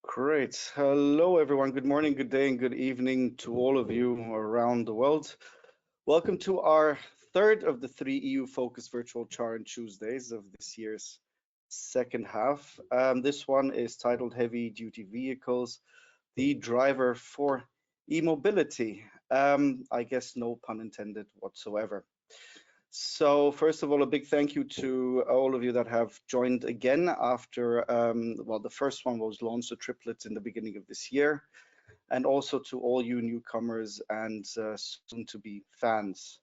Great. Hello, everyone. Good morning, good day, and good evening to all of you around the world. Welcome to our third of the three EU-focused virtual CharIN Tuesdays of this year's second half. This one is titled Heavy Duty Vehicles, the Driver for eMobility. I guess no pun intended whatsoever. So first of all, a big thank you to all of you that have joined again after, well, the first one was launched, the triplets, in the beginning of this year, and also to all you newcomers and soon-to-be fans.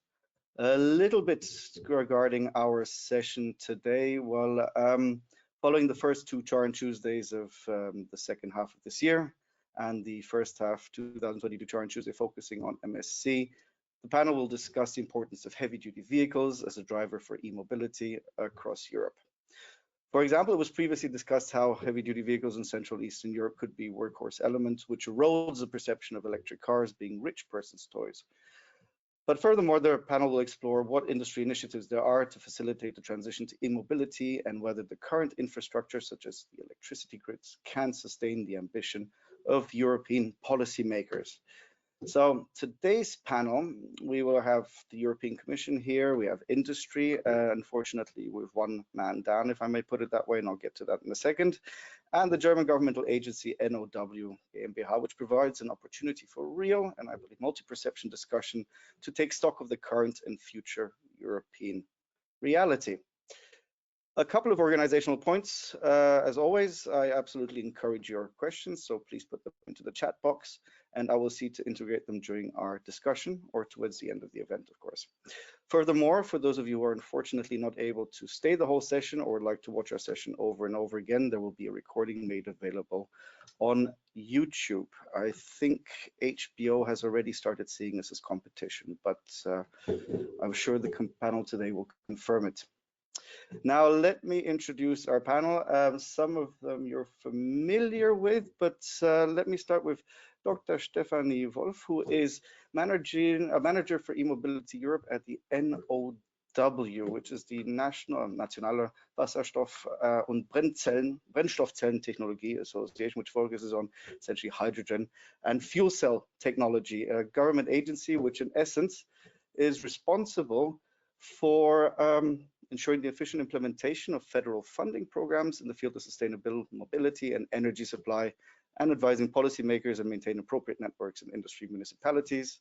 A little bit regarding our session today. Well, following the first two CharIN Tuesdays of the second half of this year and the first half 2022 CharIN Tuesday focusing on MSC, the panel will discuss the importance of heavy-duty vehicles as a driver for e-mobility across Europe. For example, it was previously discussed how heavy-duty vehicles in Central Eastern Europe could be workhorse elements, which erodes the perception of electric cars being rich persons' toys. But furthermore, the panel will explore what industry initiatives there are to facilitate the transition to e-mobility and whether the current infrastructure, such as the electricity grids, can sustain the ambition of European policymakers. So today's panel, we will have the European Commission here, we have industry, unfortunately with one man down, if I may put it that way, and I'll get to that in a second, and the German governmental agency NOW GmbH, which provides an opportunity for real and I believe multi-perception discussion to take stock of the current and future European reality. A couple of organizational points. As always, I absolutely encourage your questions, so please put them into the chat box and I will see to integrate them during our discussion or towards the end of the event, of course. Furthermore, for those of you who are unfortunately not able to stay the whole session or would like to watch our session over and over again, there will be a recording made available on YouTube. I think HBO has already started seeing us as competition, but I'm sure the panel today will confirm it. Now, let me introduce our panel. Some of them you're familiar with, but let me start with Dr. Stefanie Wolff, who is manager for eMobility Europe at the NOW, which is the Nationale Wasserstoff- und Brennstoffzellentechnologie Association, which focuses on essentially hydrogen and fuel cell technology, a government agency which in essence is responsible for ensuring the efficient implementation of federal funding programs in the field of sustainable mobility and energy supply, and advising policymakers and maintain appropriate networks in industry, municipalities,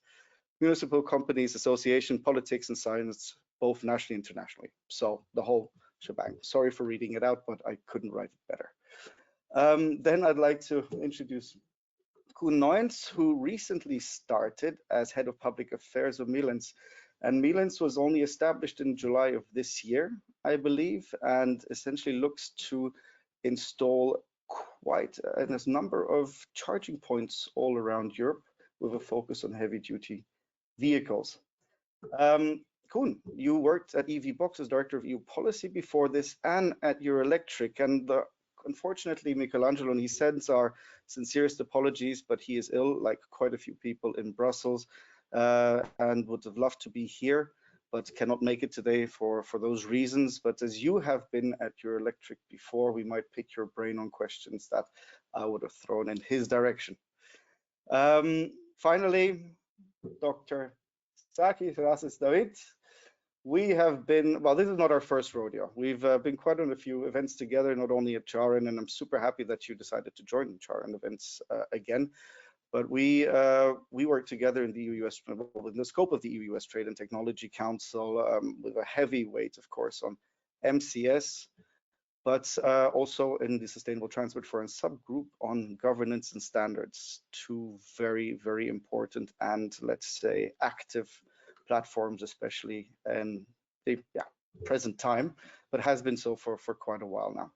municipal companies, association, politics, and science, both nationally and internationally. So the whole shebang. Sorry for reading it out, but I couldn't write it better. Then I'd like to introduce Koen Noyens, who recently started as head of public affairs of Mielens. And Mielens was only established in July of this year, I believe, and essentially looks to install quite a number of charging points all around Europe with a focus on heavy-duty vehicles. Koen, you worked at EVBox as Director of EU Policy before this and at Euroelectric, and unfortunately, Michelangelo, and he sends our sincerest apologies, but he is ill, like quite a few people in Brussels, and would have loved to be here, but cannot make it today for those reasons. But as you have been at Euroelectric before, we might pick your brain on questions that I would have thrown in his direction. Finally, Dr. Saki Gerassis-Davite. We have been, well, this is not our first rodeo. We've been quite on a few events together, not only at CharIN, and I'm super happy that you decided to join CharIN events again. But we work together in the EU-US, in the scope of the EU-US Trade and Technology Council, with a heavy weight, of course, on MCS, but also in the Sustainable Transport Forum subgroup on governance and standards, two very, very important and, let's say, active platforms, especially in the present time, but has been so for quite a while now.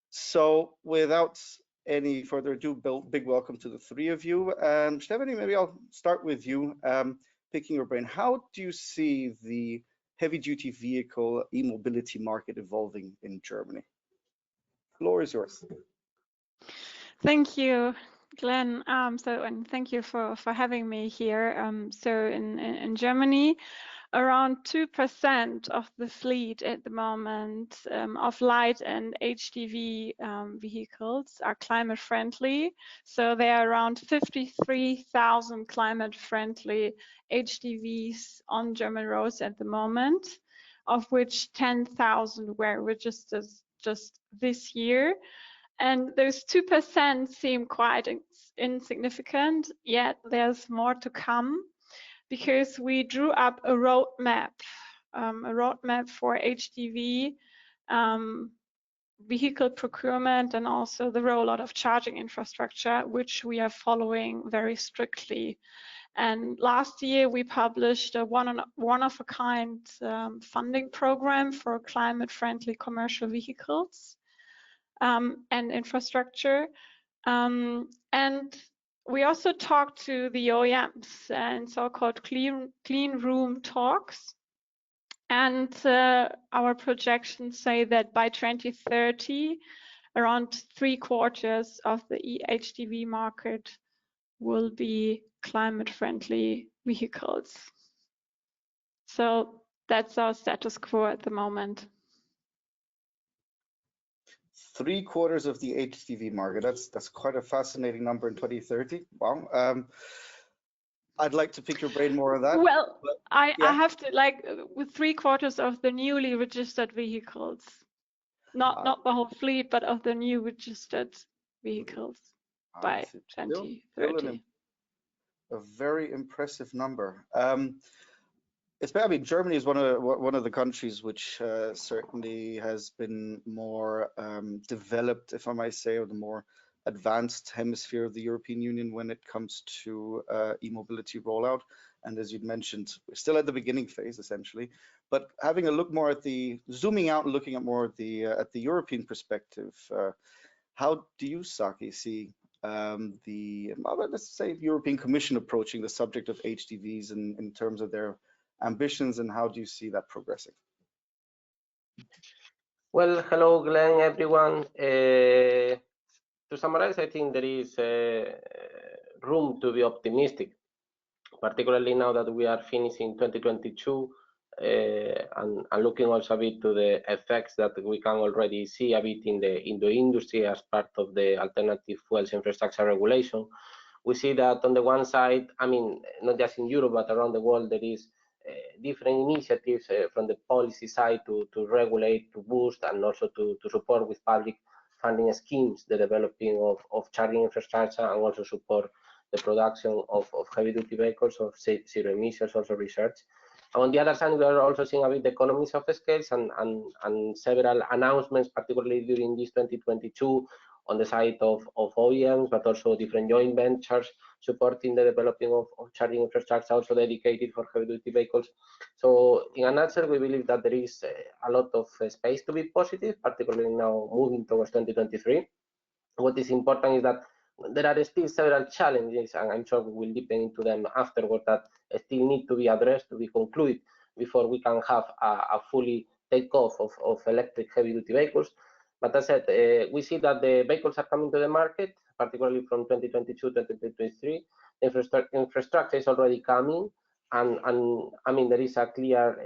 So without any further ado, big welcome to the three of you. Stefanie, maybe I'll start with you, picking your brain. How do you see the heavy-duty vehicle e-mobility market evolving in Germany? The floor is yours. Thank you, Glenn. And thank you for having me here. So in Germany, around 2% of the fleet at the moment of light and HDV vehicles are climate friendly. So there are around 53,000 climate friendly HDVs on German roads at the moment, of which 10,000 were registered just this year. And those 2% seem quite insignificant, yet there's more to come, because we drew up a roadmap for HDV vehicle procurement and also the rollout of charging infrastructure, which we are following very strictly. And last year we published a one-of-a-kind funding program for climate-friendly commercial vehicles and infrastructure. And we also talked to the OEMs and so-called clean room talks. And our projections say that by 2030, around 3/4 of the HDV market will be climate-friendly vehicles. So that's our status quo at the moment. 3/4 of the HDV market. That's quite a fascinating number in 2030. Wow. I'd like to pick your brain more on that. Well, I have to, like, with 3/4 of the newly registered vehicles, not the whole fleet, but of the new registered vehicles by 2030. A very impressive number. I mean, Germany is one of the countries which certainly has been more developed, if I might say, or the more advanced hemisphere of the European Union when it comes to e-mobility rollout. And as you'd mentioned, we're still at the beginning phase, essentially. But having a look more at zooming out and looking at more at the European perspective, how do you, Saki, see let's say, European Commission approaching the subject of HDVs in terms of their ambitions, and how do you see that progressing? Well, hello, Glenn, everyone. To summarize, I think there is room to be optimistic, particularly now that we are finishing 2022 and looking also a bit to the effects that we can already see a bit in the industry as part of the alternative fuels infrastructure regulation. We see that on the one side, I mean, not just in Europe, but around the world, there is different initiatives from the policy side to regulate, to boost, and also to support with public funding schemes the developing of charging infrastructure, and also support the production of heavy-duty vehicles of zero emissions, also research. And on the other side, we are also seeing a bit the economies of scale and several announcements, particularly during this 2022, on the side of OEMs, but also different joint ventures supporting the developing of charging infrastructure, also dedicated for heavy-duty vehicles. So in a nutshell, we believe that there is a lot of space to be positive, particularly now moving towards 2023. What is important is that there are still several challenges, and I'm sure we will deepen into them afterward, that still need to be addressed, to be concluded, before we can have a fully takeoff of electric heavy-duty vehicles. But as I said, we see that the vehicles are coming to the market, particularly from 2022 to 2023. Infrastructure is already coming, and I mean, there is a clear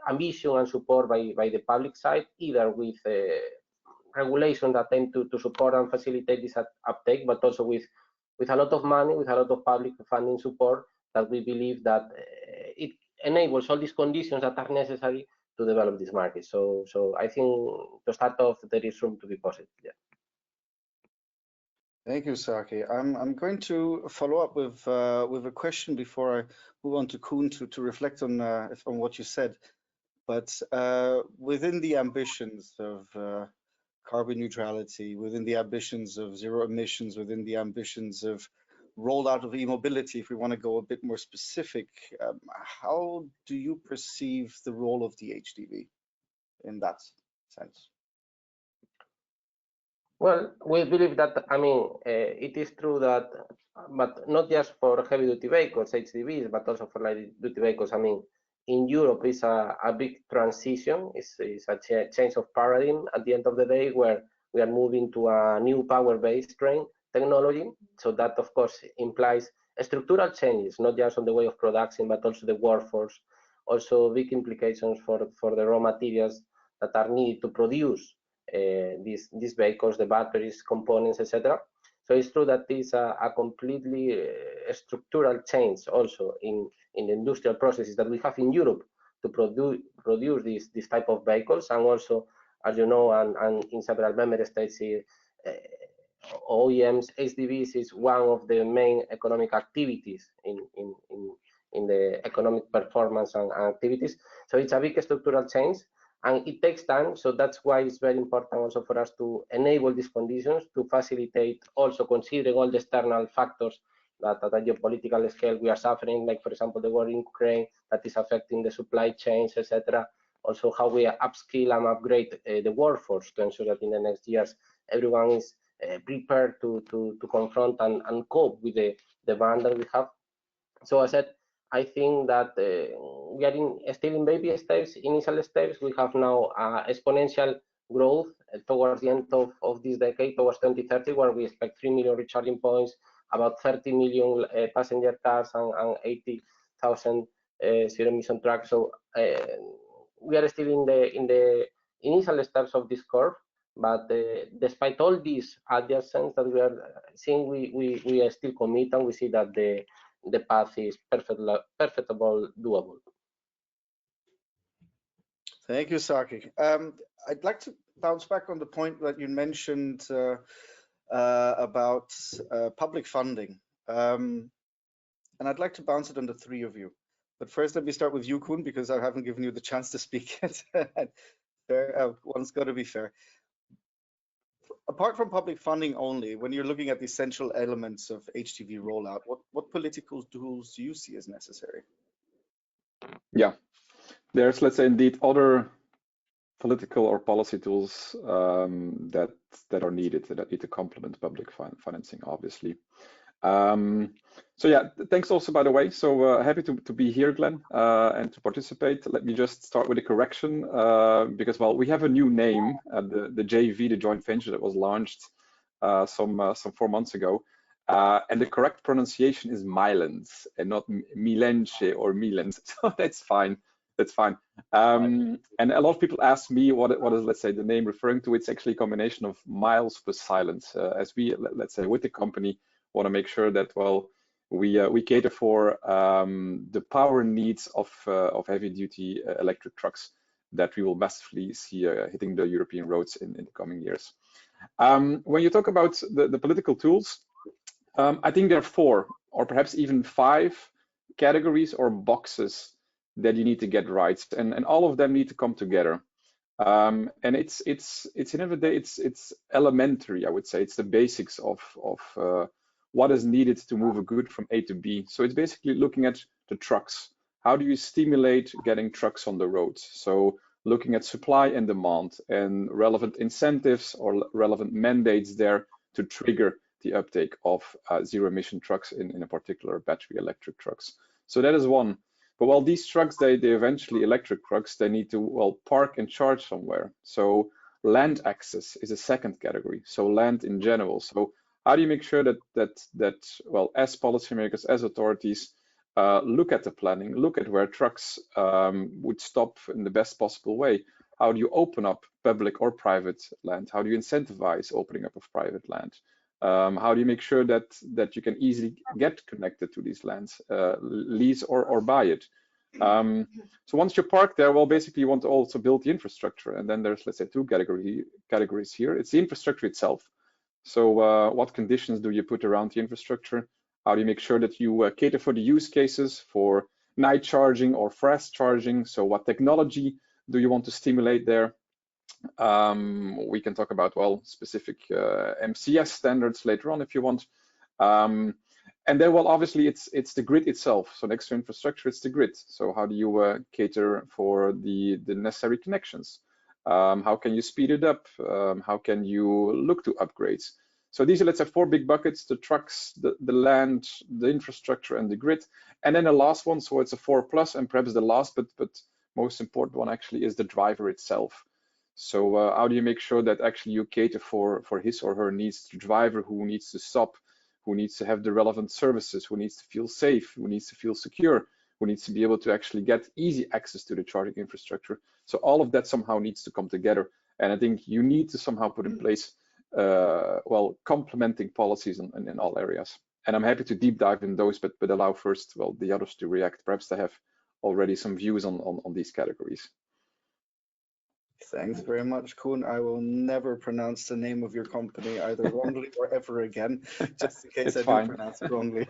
ambition and support by the public side, either with regulation that aim to support and facilitate this uptake, but also with a lot of money, with a lot of public funding support, that we believe that it enables all these conditions that are necessary to develop this market. So I think to start off, there is room to be positive. Yeah. Thank you, Saki. I'm going to follow up with a question before I move on to Koen to reflect on what you said. But within the ambitions of carbon neutrality, within the ambitions of zero emissions, within the ambitions of rollout of e-mobility, if we want to go a bit more specific, how do you perceive the role of the HDV in that sense? Well, we believe that, I mean, it is true that, but not just for heavy-duty vehicles, HDVs, but also for light-duty vehicles. I mean, in Europe, it's a big transition. It's a change of paradigm at the end of the day, where we are moving to a new power-based train technology. So that, of course, implies structural changes, not just on the way of production, but also the workforce, also big implications for the raw materials that are needed to produce these vehicles, the batteries, components, etc. So it's true that this is a completely structural change also in the industrial processes that we have in Europe to produce this type of vehicles, and also, as you know, and in several member states, OEMs, HDVs is one of the main economic activities in the economic performance and activities. So it's a big structural change, and it takes time. So that's why it's very important also for us to enable these conditions to facilitate, also considering all the external factors that at a geopolitical scale we are suffering, like for example the war in Ukraine that is affecting the supply chains, etc. Also how we upskill and upgrade the workforce to ensure that in the next years everyone is prepared to confront and cope with the demand that we have. So I said, I think that we are still in baby steps, initial steps. We have now exponential growth towards the end of this decade, towards 2030, where we expect 3 million recharging points, about 30 million passenger cars, and 80,000 zero-emission trucks. So we are still in the initial steps of this curve. But despite all these adjustments that we are seeing, we are still committed, and we see that the path is perfectable, doable. Thank you, Saki. I'd like to bounce back on the point that you mentioned about public funding. And I'd like to bounce it on the three of you. But first, let me start with you, Kun, because I haven't given you the chance to speak yet. Fair, one's got to be fair. Apart from public funding only, when you're looking at the essential elements of HDV rollout, what political tools do you see as necessary? Yeah, there's, let's say, indeed other political or policy tools that are needed, that need to complement public financing, obviously. So yeah, thanks also, by the way. So happy to be here, Glenn, and to participate. Let me just start with a correction, because, well, we have a new name, the JV, the joint venture that was launched some 4 months ago. And the correct pronunciation is Milens and not Milenche or Milens. So that's fine. That's fine. And a lot of people ask me what is, let's say, the name referring to. It's actually a combination of miles plus silence, as we, let's say, with the company want to make sure that, well, we cater for the power needs of heavy-duty electric trucks that we will massively see hitting the European roads in the coming years. When you talk about the political tools, I think there are 4 or perhaps even 5 categories or boxes that you need to get right, and all of them need to come together. And it's at the end of the day, it's elementary, I would say. It's the basics of what is needed to move a good from A to B. So it's basically looking at the trucks. How do you stimulate getting trucks on the roads? So looking at supply and demand and relevant incentives or relevant mandates there to trigger the uptake of zero-emission trucks in a particular battery electric trucks. So that is one. But while these trucks, they eventually electric trucks, they need to, well, park and charge somewhere. So land access is a second category. So land in general. So how do you make sure that well, as policymakers, as authorities, look at the planning, look at where trucks would stop in the best possible way? How do you open up public or private land? How do you incentivize opening up of private land? How do you make sure that you can easily get connected to these lands, lease or buy it? So once you park there, well, basically you want to also build the infrastructure, and then there's, let's say, 2 categories here. It's the infrastructure itself. So what conditions do you put around the infrastructure? How do you make sure that you cater for the use cases for night charging or fast charging? So what technology do you want to stimulate there? We can talk about, well, specific MCS standards later on if you want. And then, well, obviously it's the grid itself. So next to infrastructure, it's the grid. So how do you cater for the necessary connections? How can you speed it up? How can you look to upgrades? So these are, let's say, 4 big buckets: the trucks, the land, the infrastructure, and the grid. And then the last one, so it's a 4+, and perhaps the last but most important one actually is the driver itself. So how do you make sure that actually you cater for his or her needs, the driver who needs to stop, who needs to have the relevant services, who needs to feel safe, who needs to feel secure, who needs to be able to actually get easy access to the charging infrastructure. So all of that somehow needs to come together. And I think you need to somehow put in place, well, complementing policies in all areas. And I'm happy to deep dive in those, but allow first, well, the others to react. Perhaps they have already some views on these categories. Thanks very much, Koen. I will never pronounce the name of your company either wrongly or ever again, just in case I do pronounce it wrongly.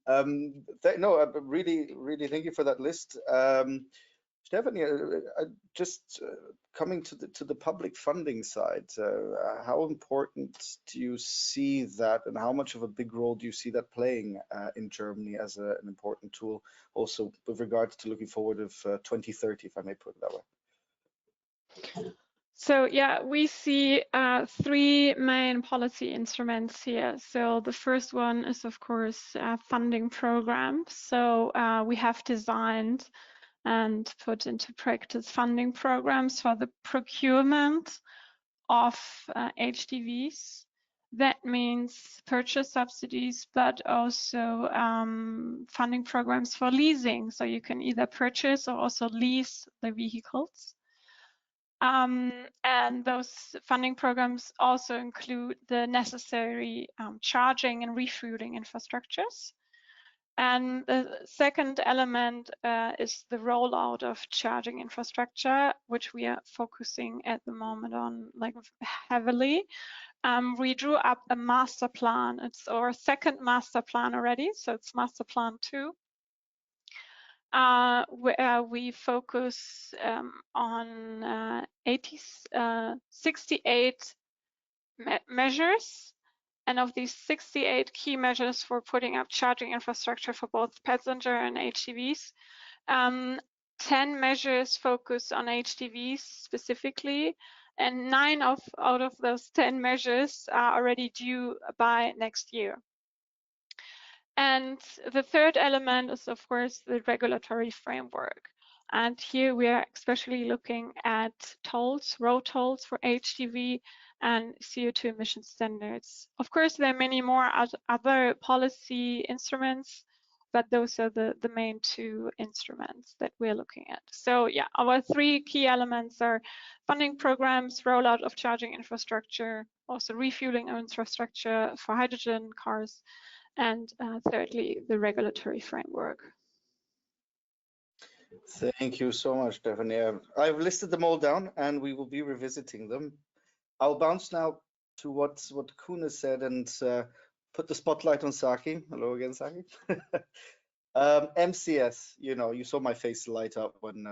Really thank you for that list. Stefanie, just coming to the public funding side, how important do you see that, and how much of a big role do you see that playing in Germany as an important tool, also with regards to looking forward of 2030, if I may put it that way? So yeah, we see three main policy instruments here. So the first one is, of course, funding programs. So we have designed and put into practice funding programs for the procurement of HDVs. That means purchase subsidies, but also funding programs for leasing. So you can either purchase or also lease the vehicles. And those funding programs also include the necessary charging and refueling infrastructures. And the second element is the rollout of charging infrastructure, which we are focusing at the moment on heavily. We drew up a master plan. It's our second master plan already, so it's master plan 2. Where we focus on 68 measures. And of these 68 key measures for putting up charging infrastructure for both passenger and HDVs, 10 measures focus on HDVs specifically, and 9 out of those 10 measures are already due by next year. And the third element is, of course, the regulatory framework. And here we are especially looking at tolls, road tolls for HDV and CO2 emission standards. Of course, there are many more other policy instruments, but those are the main 2 instruments that we're looking at. So yeah, our 3 key elements are funding programs, rollout of charging infrastructure, also refueling infrastructure for hydrogen cars, and thirdly, the regulatory framework. Thank you so much, Stefanie. I've listed them all down and we will be revisiting them. I'll bounce now to what Koen has said and put the spotlight on Saki. Hello again, Saki. MCS, you saw my face light up when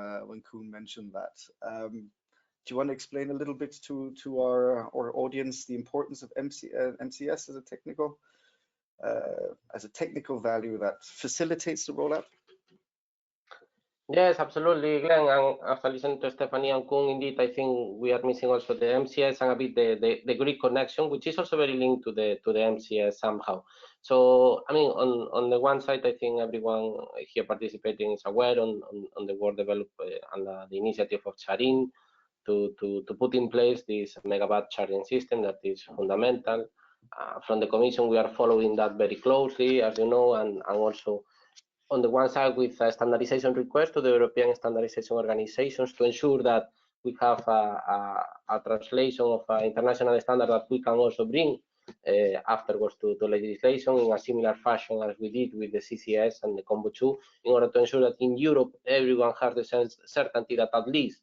Koen mentioned that. Do you want to explain a little bit to our audience the importance of MCS as a technical value that facilitates the rollout? Yes, absolutely, Glenn. And after listening to Stefanie and Koen, indeed, I think we are missing also the MCS and a bit the Greek connection, which is also very linked to the MCS somehow. So, I mean, on the one side, I think everyone here participating is aware on the work developed under the initiative of CharIN to put in place this megawatt charging system that is fundamental. From the Commission, we are following that very closely, as you know, and also on the one side with a standardization request to the European standardization organizations to ensure that we have a translation of an international standard that we can also bring afterwards to legislation in a similar fashion as we did with the CCS and the Combo 2, in order to ensure that in Europe everyone has the certainty that at least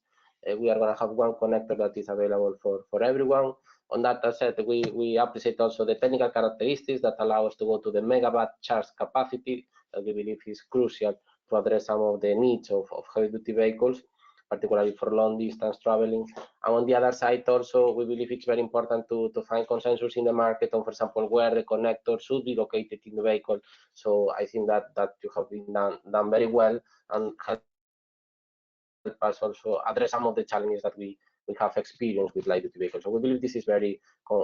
we are going to have one connector that is available for everyone. On that said, we appreciate also the technical characteristics that allow us to go to the megawatt charge capacity that we believe is crucial to address some of the needs of heavy-duty vehicles, particularly for long distance traveling. And on the other side also, we believe it's very important to find consensus in the market on, for example, where the connector should be located in the vehicle. So I think that you have been done very well and help us also address some of the challenges that we have experienced with light-duty vehicles. So we believe this is very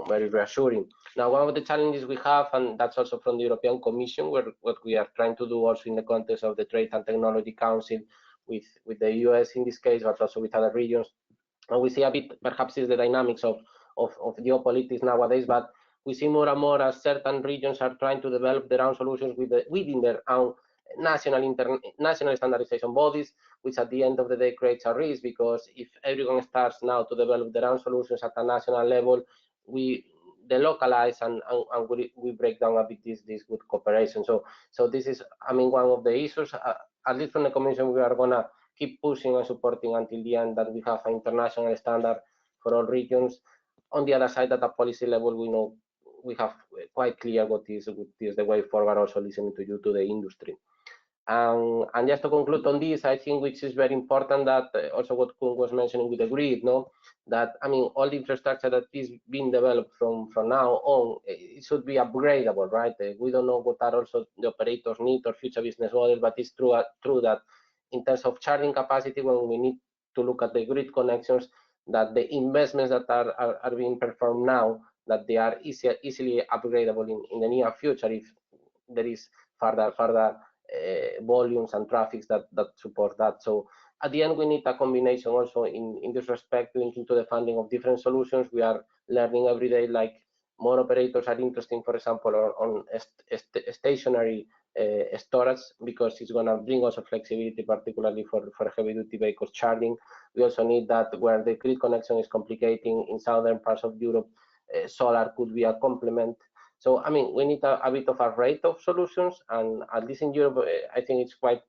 reassuring. Now, one of the challenges we have, and that's also from the European Commission, what we are trying to do also in the context of the Trade and Technology Council with the US in this case, but also with other regions. And we see a bit, perhaps is the dynamics of geopolitics nowadays, but we see more and more as certain regions are trying to develop their own solutions within their own national standardization bodies, which at the end of the day creates a risk, because if everyone starts now to develop their own solutions at a national level, we delocalize and we break down a bit this good cooperation. So this is, I mean, one of the issues. At least from the Commission, we are gonna keep pushing and supporting until the end that we have an international standard for all regions. On the other side, at a policy level, we know we have quite clear what is the way forward, also listening to you, to the industry. And just to conclude on this, I think which is very important, that also what Koen was mentioning with the grid, no, that, I mean, all the infrastructure that is being developed from now on, it should be upgradable, right? We don't know what are also the operators need or future business models, but it's true that in terms of charging capacity, when we need to look at the grid connections, that the investments that are being performed now, that they are easily upgradable in the near future if there is further volumes and traffics that support that. So at the end, we need a combination also in this respect, linking to the funding of different solutions. We are learning every day, like more operators are interested, for example, on stationary storage, because it's going to bring also flexibility, particularly for heavy duty vehicles charging. We also need that where the grid connection is complicating in southern parts of Europe, solar could be a complement. So, I mean, we need a bit of a rate of solutions, and at least in Europe, I think it's quite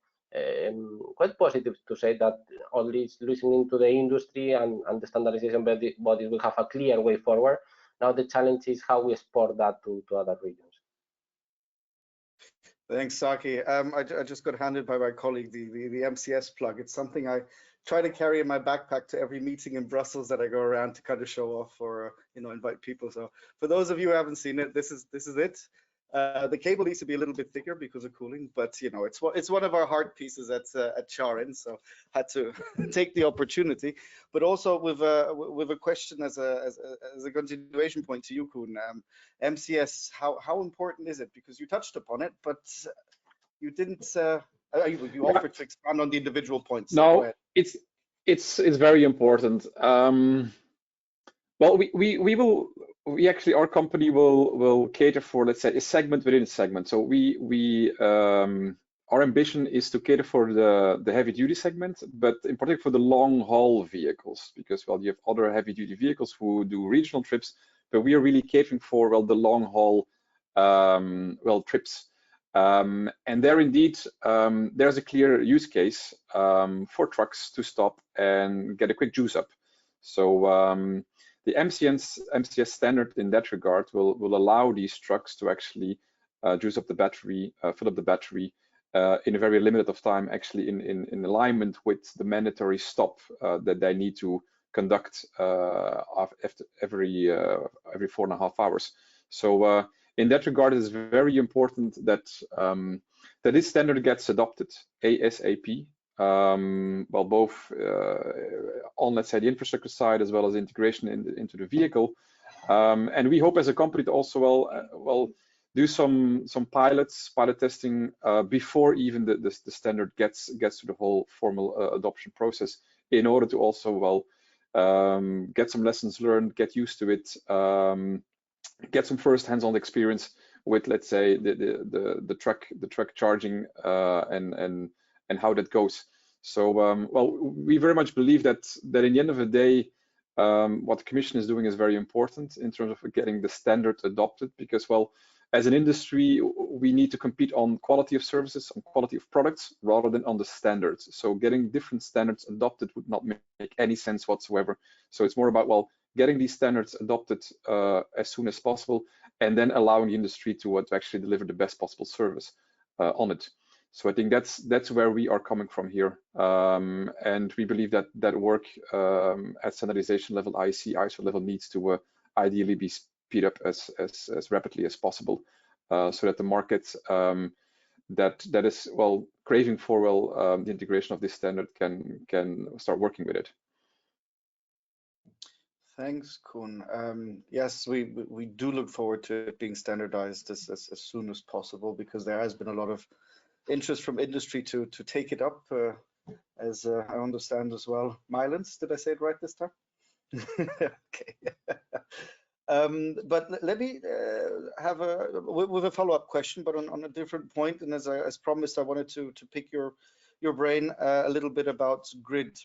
positive to say that all this listening to the industry and the standardization bodies will have a clear way forward. Now the challenge is how we export that to other regions. Thanks, Saki. I just got handed by my colleague the MCS plug. It's something I try to carry in my backpack to every meeting in Brussels that I go around to kind of show off or invite people. So for those of you who haven't seen it, this is it. The cable needs to be a little bit thicker because of cooling, but it's one of our heart pieces at CharIN, so had to take the opportunity. But also with a question as a continuation point to you, Koen. MCS, how important is it? Because you touched upon it, but you didn't. You offered to expand on the individual points. So no, it's very important. Well, we actually, our company will cater for, let's say, a segment within a segment. So our ambition is to cater for the heavy duty segment, but in particular for the long haul vehicles, because, well, you have other heavy duty vehicles who do regional trips, but we are really catering for, well, the long haul, trips. And there indeed, there's a clear use case for trucks to stop and get a quick juice up. So the MCS standard in that regard will allow these trucks to actually juice up the battery, fill up the battery in a very limited of time, actually in alignment with the mandatory stop that they need to conduct after every 4.5 hours. So in that regard, it is very important that that this standard gets adopted ASAP. Well, both on, let's say, the infrastructure side as well as integration into the vehicle, and we hope as a company to also do some pilot testing before even the standard gets to the whole formal adoption process, in order to also get some lessons learned, get used to it, get some first hands-on experience with, let's say, the truck charging and how that goes. So, well, we very much believe that in the end of the day, what the Commission is doing is very important in terms of getting the standard adopted, because, well, as an industry, we need to compete on quality of services, on quality of products, rather than on the standards. So getting different standards adopted would not make any sense whatsoever. So it's more about, well, getting these standards adopted as soon as possible, and then allowing the industry to actually deliver the best possible service on it. So I think that's where we are coming from here, and we believe that work at standardization level, ISO level, needs to ideally be speed up as rapidly as possible, so that the market that is craving for the integration of this standard can start working with it. Thanks, Koen. Yes, we do look forward to it being standardized as soon as possible, because there has been a lot of interest from industry to take it up, as I understand as well. Mylance, did I say it right this time? Okay. But let me have with a follow-up question, but on a different point. And as promised, I wanted to pick your brain a little bit about grid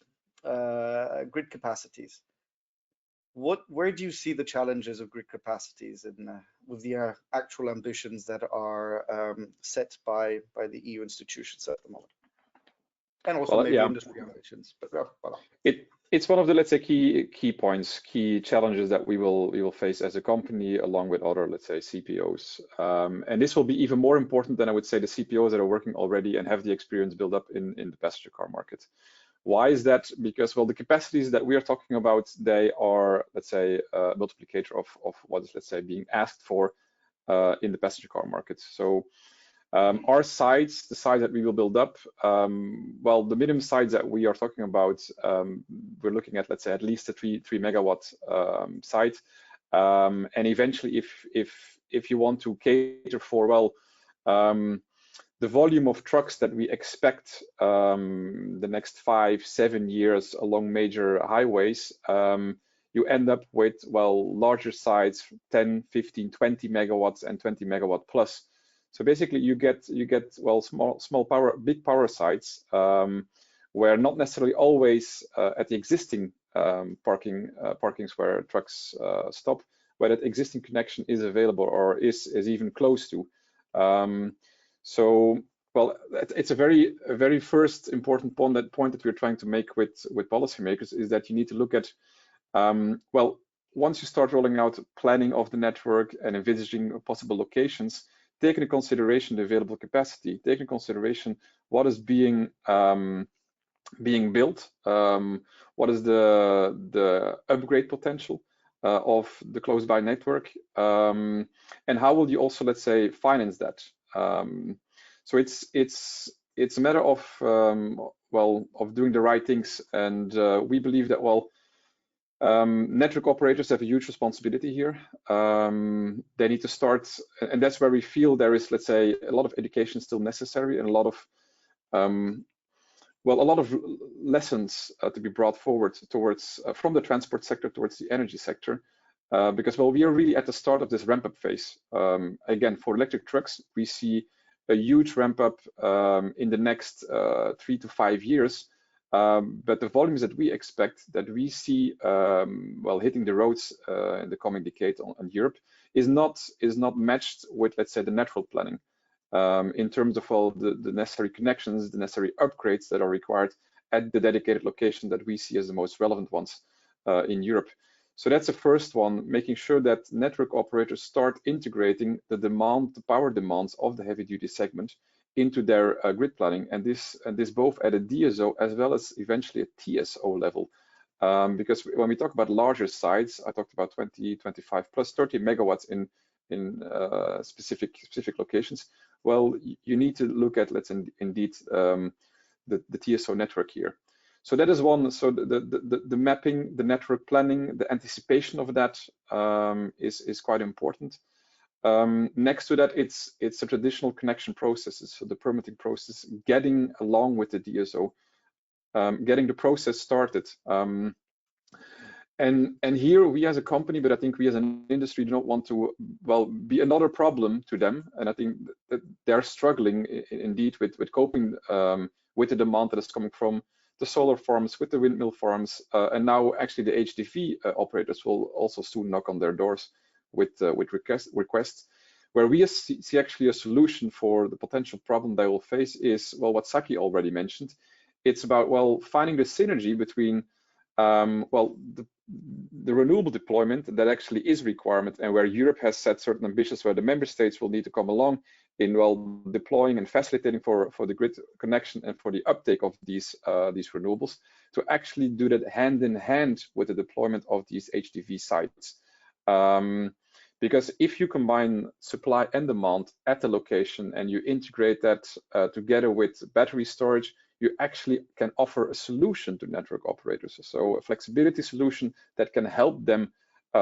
capacities. Where do you see the challenges of grid capacities with the actual ambitions that are set by the EU institutions at the moment, and also maybe industry ambitions? But it's one of the, let's say, key points, key challenges that we will face as a company, along with other, let's say, CPOs. And this will be even more important than, I would say, the CPOs that are working already and have the experience built up in the passenger car market. Why is that? Because, well, the capacities that we are talking about, they are, let's say, a multiplicator of what is, let's say, being asked for in the passenger car market. So our sites, the sites that we will build up, well, the minimum sites that we are talking about, we're looking at, let's say, at least a 3 megawatt site. And eventually, if you want to cater for, well, the volume of trucks that we expect the next 5-7 years along major highways, you end up with, well, larger sites, 10, 15, 20 megawatts and 20 megawatt plus. So basically, you get well, small power, big power sites, where not necessarily always at the existing parkings where trucks stop, where that existing connection is available or is even close to. So, well, it's a very first important point that we're trying to make with policymakers is that you need to look at, well, once you start rolling out planning of the network and envisaging possible locations, take into consideration the available capacity, take into consideration what is being built, what is the upgrade potential of the close by network, and how will you also, let's say, finance that. So it's a matter of well, of doing the right things, and we believe that, well, network operators have a huge responsibility here. They need to start, and that's where we feel there is, let's say, a lot of education still necessary and a lot of well, a lot of lessons to be brought forward towards from the transport sector towards the energy sector, because, well, we are really at the start of this ramp-up phase. Again, for electric trucks, we see a huge ramp-up in the next 3 to 5 years. But the volumes that we expect, that we see, well, hitting the roads in the coming decade on Europe, is not matched with, let's say, the natural planning in terms of all the necessary connections, the necessary upgrades that are required at the dedicated location that we see as the most relevant ones in Europe. So that's the first one, making sure that network operators start integrating the power demands of the heavy-duty segment into their grid planning, and this both at a DSO as well as eventually a TSO level. Because when we talk about larger sites, I talked about 20, 25 plus 30 megawatts in specific locations. Well, you need to look at, let's indeed, the TSO network here. So that is one. So the mapping, the network planning, the anticipation of that is quite important. Next to that, it's the traditional connection processes, so the permitting process, getting along with the DSO, getting the process started. And here we as a company, but I think we as an industry do not want to, well, be another problem to them. And I think that they're struggling indeed with coping with the demand that is coming from the solar farms, with the windmill farms, and now actually the HDV operators will also soon knock on their doors with requests. Where we see actually a solution for the potential problem they will face is, well, what Saki already mentioned. It's about, well, finding the synergy between well, the renewable deployment that actually is requirement, and where Europe has set certain ambitions where the member states will need to come along in, well, deploying and facilitating for the grid connection and for the uptake of these renewables, to actually do that hand in hand with the deployment of these HDV sites. Because if you combine supply and demand at the location and you integrate that together with battery storage, you actually can offer a solution to network operators. So a flexibility solution that can help them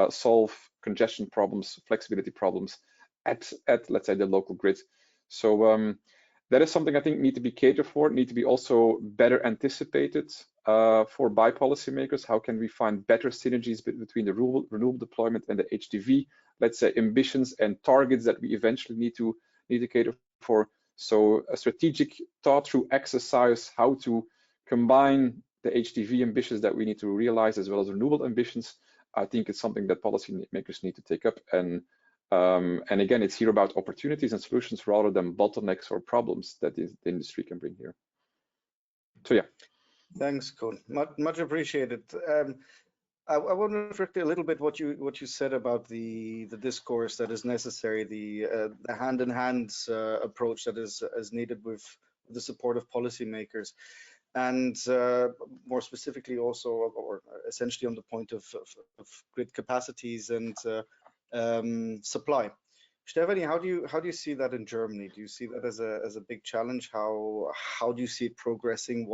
solve congestion problems, flexibility problems at let's say the local grid. So that is something I think need to be catered for, need to be also better anticipated. for by policymakers? How can we find better synergies between the renewable deployment and the HDV, let's say, ambitions and targets that we eventually need to cater for? So a strategic thought through exercise, how to combine the HDV ambitions that we need to realize as well as renewable ambitions. I think it's something that policymakers need to take up. And again, it's here about opportunities and solutions rather than bottlenecks or problems that the industry can bring here. So yeah. Thanks, Koen. Much appreciated. I want to reflect a little bit what you said about the discourse that is necessary, the hand-in-hand approach that is needed with the support of policymakers, and more specifically also, or essentially on the point of grid capacities and supply. Stefanie, how do you see that in Germany? Do you see that as a big challenge? How do you see it progressing?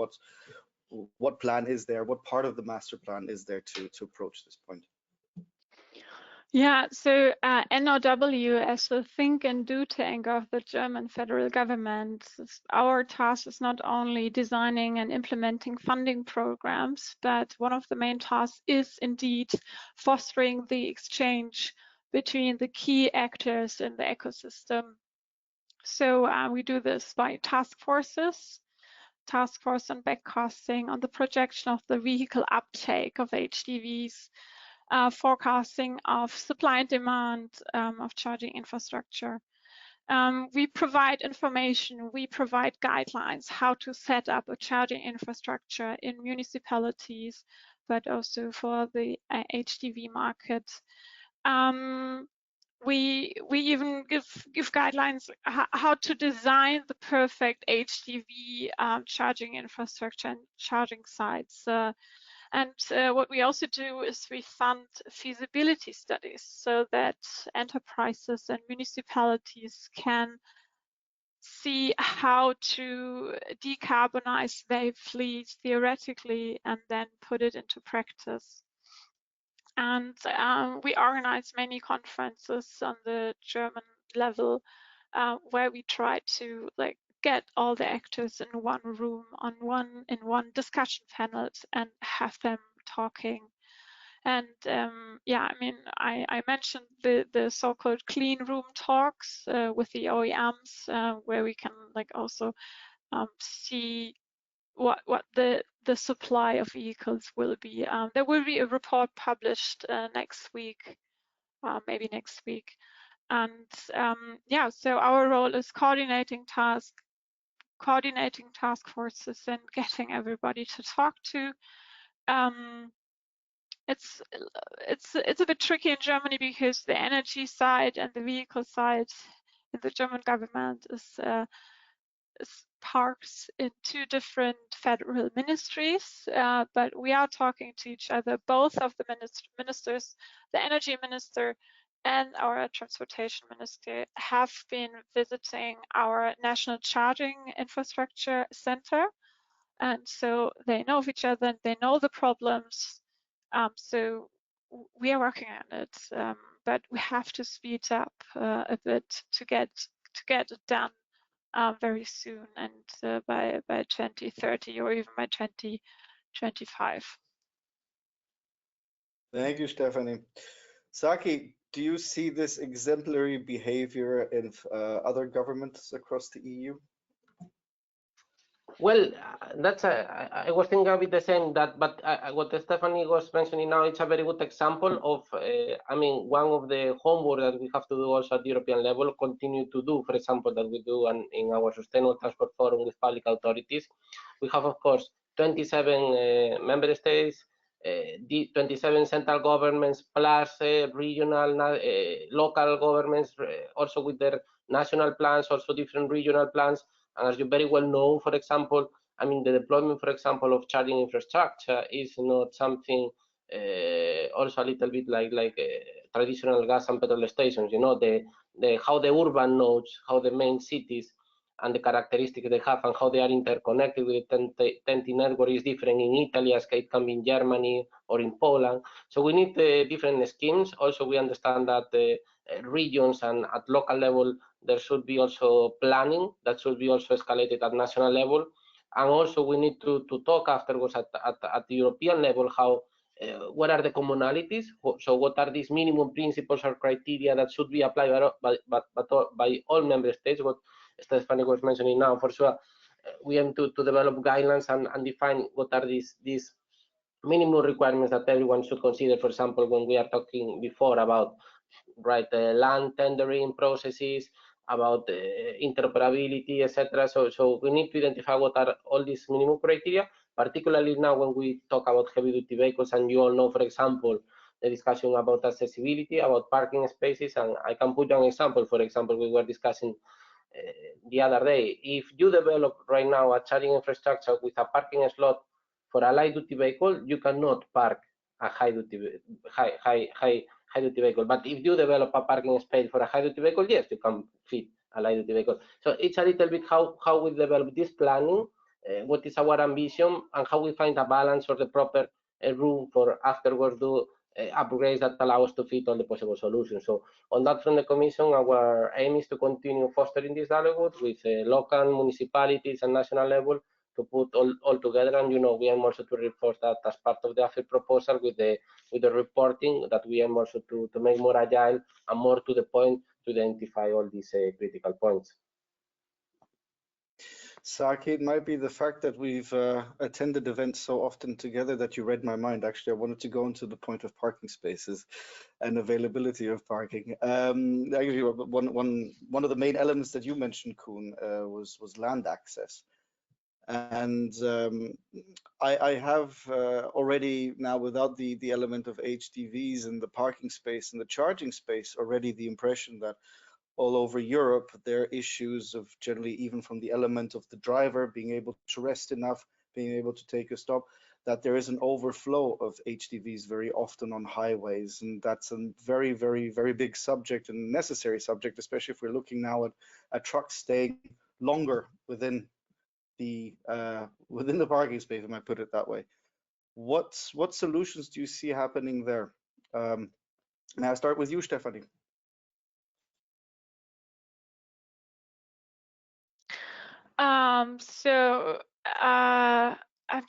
What plan is there? What part of the master plan is there to approach this point? Yeah, so NOW, as the think and do tank of the German federal government, our task is not only designing and implementing funding programs, but one of the main tasks is indeed fostering the exchange between the key actors in the ecosystem. So we do this by task force on backcasting, on the projection of the vehicle uptake of HDVs, forecasting of supply and demand of charging infrastructure. We provide information, we provide guidelines how to set up a charging infrastructure in municipalities, but also for the HDV market. We even give guidelines how to design the perfect HDV charging infrastructure and charging sites. And what we also do is we fund feasibility studies so that enterprises and municipalities can see how to decarbonize their fleet theoretically and then put it into practice. And we organize many conferences on the German level where we try to get all the actors in one room in one discussion panels and have them talking. And yeah, I mean, I mentioned the so-called clean room talks with the OEMs where we can also see what the supply of vehicles will be. There will be a report published next week, maybe next week. And yeah, so our role is coordinating task forces and getting everybody to talk to. It's a bit tricky in Germany because the energy side and the vehicle side in the German government is parked in two different federal ministries, but we are talking to each other. Both of the ministers, the energy minister and our transportation minister, have been visiting our national charging infrastructure center, and so they know of each other and they know the problems. So we are working on it, but we have to speed up a bit to get it done very soon, and by 2030 or even by 2025. Thank you, Stefanie. Saki, do you see this exemplary behavior in other governments across the EU? Well, I was thinking a bit the same, but what Stefanie was mentioning now, it's a very good example of, I mean, one of the homework that we have to do also at the European level, continue to do, for example, that we do in our Sustainable Transport Forum with public authorities. We have, of course, 27 member states, the 27 central governments, plus regional, local governments, also with their national plans, also different regional plans. And as you very well know, for example, I mean, the deployment, for example, of charging infrastructure is not something also a little bit like traditional gas and petrol stations. You know, how the urban nodes, how the main cities and the characteristics they have and how they are interconnected with the TEN-T network is different in Italy as it can be in Germany or in Poland. So we need different schemes. Also, we understand that regions and at local level, there should be also planning that should be also escalated at national level. And also we need to talk afterwards at the European level how what are the commonalities. So what are these minimum principles or criteria that should be applied by all member states? What Stefanie was mentioning now, for sure, we aim to develop guidelines and define what are these minimum requirements that everyone should consider. For example, when we are talking before about land tendering processes, about interoperability, etc. So we need to identify what are all these minimum criteria, particularly now when we talk about heavy-duty vehicles, and you all know, for example, the discussion about accessibility, about parking spaces, and I can put an example. For example, we were discussing the other day, if you develop right now a charging infrastructure with a parking slot for a light-duty vehicle, you cannot park a high-duty vehicle. But if you develop a parking space for a high-duty vehicle, yes, you can fit a light-duty vehicle. So it's a little bit how we develop this planning, what is our ambition, and how we find a balance or the proper room for afterwards do upgrades that allow us to fit all the possible solutions. So on that from the Commission, our aim is to continue fostering this dialogue with local municipalities and national level to put all together. And we aim also to reinforce that as part of the AFIR proposal with the reporting, that we aim also to make more agile and more to the point to identify all these critical points. Saki, it might be the fact that we've attended events so often together that you read my mind. Actually, I wanted to go into the point of parking spaces and availability of parking. Actually, one of the main elements that you mentioned, Koen, was land access. And I have already now, without the element of HDVs and the parking space and the charging space, already the impression that all over Europe, there are issues of generally, even from the element of the driver being able to rest enough, being able to take a stop, that there is an overflow of HDVs very often on highways. And that's a very, very, very big subject and necessary subject, especially if we're looking now at trucks staying longer within the parking space, if I put it that way. What solutions do you see happening there? May I start with you, Stefanie? So I'm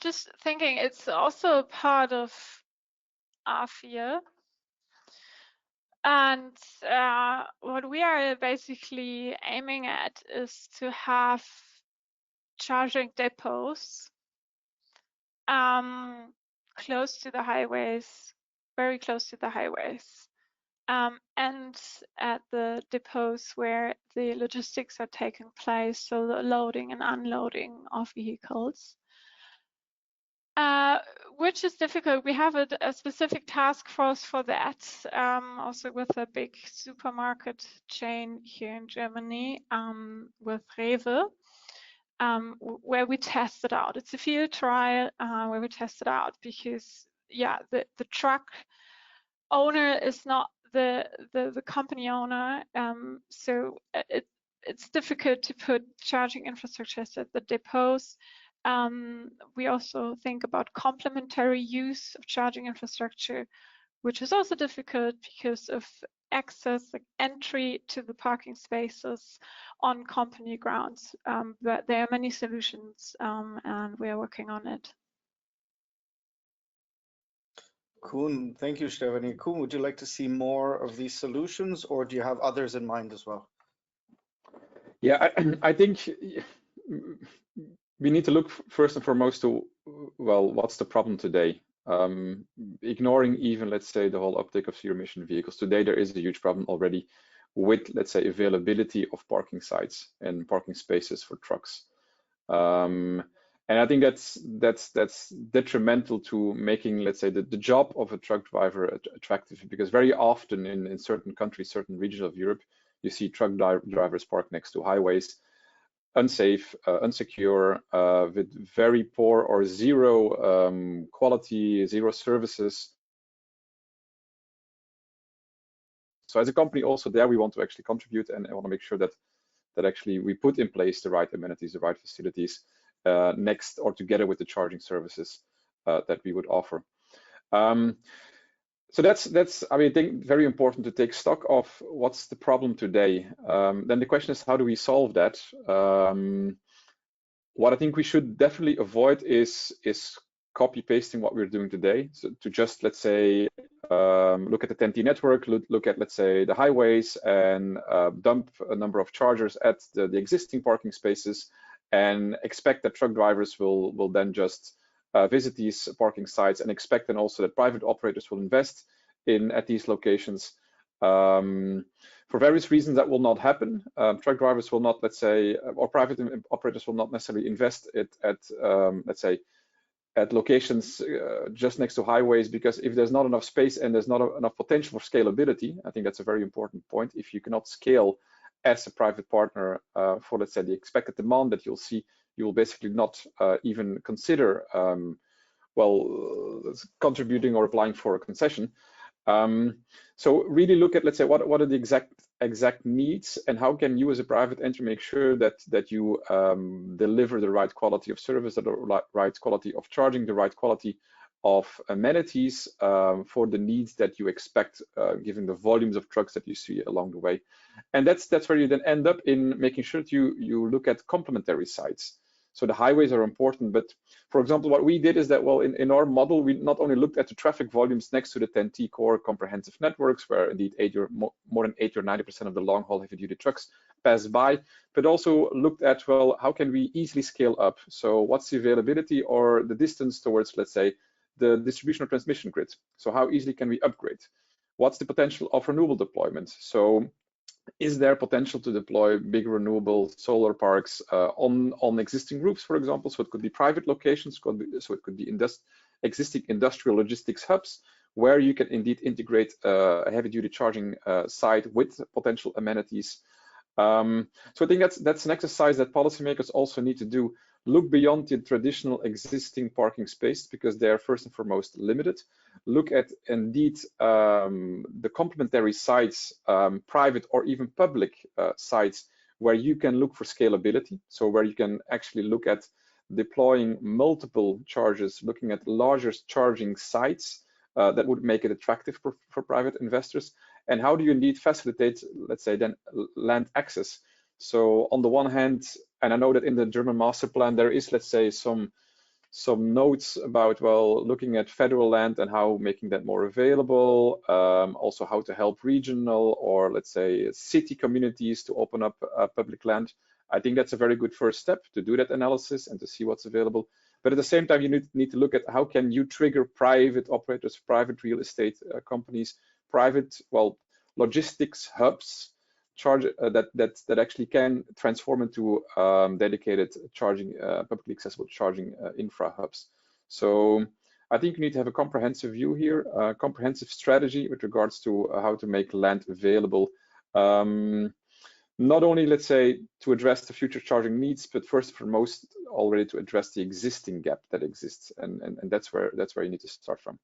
just thinking it's also a part of AFIR. And what we are basically aiming at is to have charging depots close to the highways, very close to the highways, and at the depots where the logistics are taking place, so the loading and unloading of vehicles, which is difficult. We have a specific task force for that, also with a big supermarket chain here in Germany, with Rewe, where we test it out. It's a field trial where we test it out, because the truck owner is not the company owner, so it's difficult to put charging infrastructures at the depots. We also think about complementary use of charging infrastructure, which is also difficult because of access, like entry to the parking spaces on company grounds. But there are many solutions, and we are working on it. Koen, thank you, Stefanie. Koen, would you like to see more of these solutions, or do you have others in mind as well? Yeah, I think we need to look first and foremost to, well, what's the problem today? Ignoring even, let's say, the whole uptake of zero-emission vehicles. Today, there is a huge problem already with, let's say, availability of parking sites and parking spaces for trucks. And I think that's detrimental to making, let's say, the job of a truck driver attractive, because very often in certain countries, certain regions of Europe, you see truck drivers parked next to highways, unsafe, unsecure, with very poor or zero quality, zero services. So as a company also there, we want to actually contribute, and I want to make sure that actually we put in place the right amenities, the right facilities, next or together with the charging services that we would offer. So that's I mean, I think very important to take stock of what's the problem today. Then the question is, how do we solve that? What I think we should definitely avoid is copy pasting what we're doing today. So to just, let's say, look at the 10T network, look at, let's say, the highways, and dump a number of chargers at the existing parking spaces, and expect that truck drivers will then just visit these parking sites, and expect then also that private operators will invest at these locations. For various reasons, that will not happen. Truck drivers will not, let's say, or private operators will not necessarily invest at let's say, at locations just next to highways, because if there's not enough space and there's not enough potential for scalability, I think that's a very important point. If you cannot scale as a private partner for, let's say, the expected demand that you'll see, you will basically not even consider well, contributing or applying for a concession. So really look at, let's say, what are the exact needs, and how can you as a private entity make sure that you deliver the right quality of service, the right quality of charging, the right quality of amenities for the needs that you expect, given the volumes of trucks that you see along the way. And that's where you then end up in making sure that you look at complementary sites. So the highways are important, but for example, what we did is that, well, in our model, we not only looked at the traffic volumes next to the 10T core comprehensive networks, where indeed more than 80 or 90% of the long-haul heavy-duty trucks pass by, but also looked at, well, how can we easily scale up? So what's the availability or the distance towards, let's say, the distribution or transmission grid? So how easily can we upgrade? What's the potential of renewable deployment? So is there potential to deploy big renewable solar parks on existing roofs, for example? So it could be private locations, so it could be existing industrial logistics hubs, where you can indeed integrate a heavy-duty charging site with potential amenities. So I think that's an exercise that policymakers also need to do. Look beyond the traditional existing parking space, because they are first and foremost limited. Look at indeed the complementary sites, private or even public sites, where you can look for scalability. So where you can actually look at deploying multiple chargers, looking at larger charging sites that would make it attractive for private investors. And how do you indeed facilitate, let's say, then land access? So on the one hand, and I know that in the German master plan, there is, let's say, some notes about, well, looking at federal land and how making that more available, also how to help regional or, let's say, city communities to open up public land. I think that's a very good first step to do that analysis and to see what's available. But at the same time, you need to look at how can you trigger private operators, private real estate companies, private, well, logistics hubs, that actually can transform into dedicated charging, publicly accessible charging infra hubs. So I think you need to have a comprehensive view here, a comprehensive strategy with regards to how to make land available. Not only, let's say, to address the future charging needs, but first and foremost already to address the existing gap that exists, and that's where you need to start from.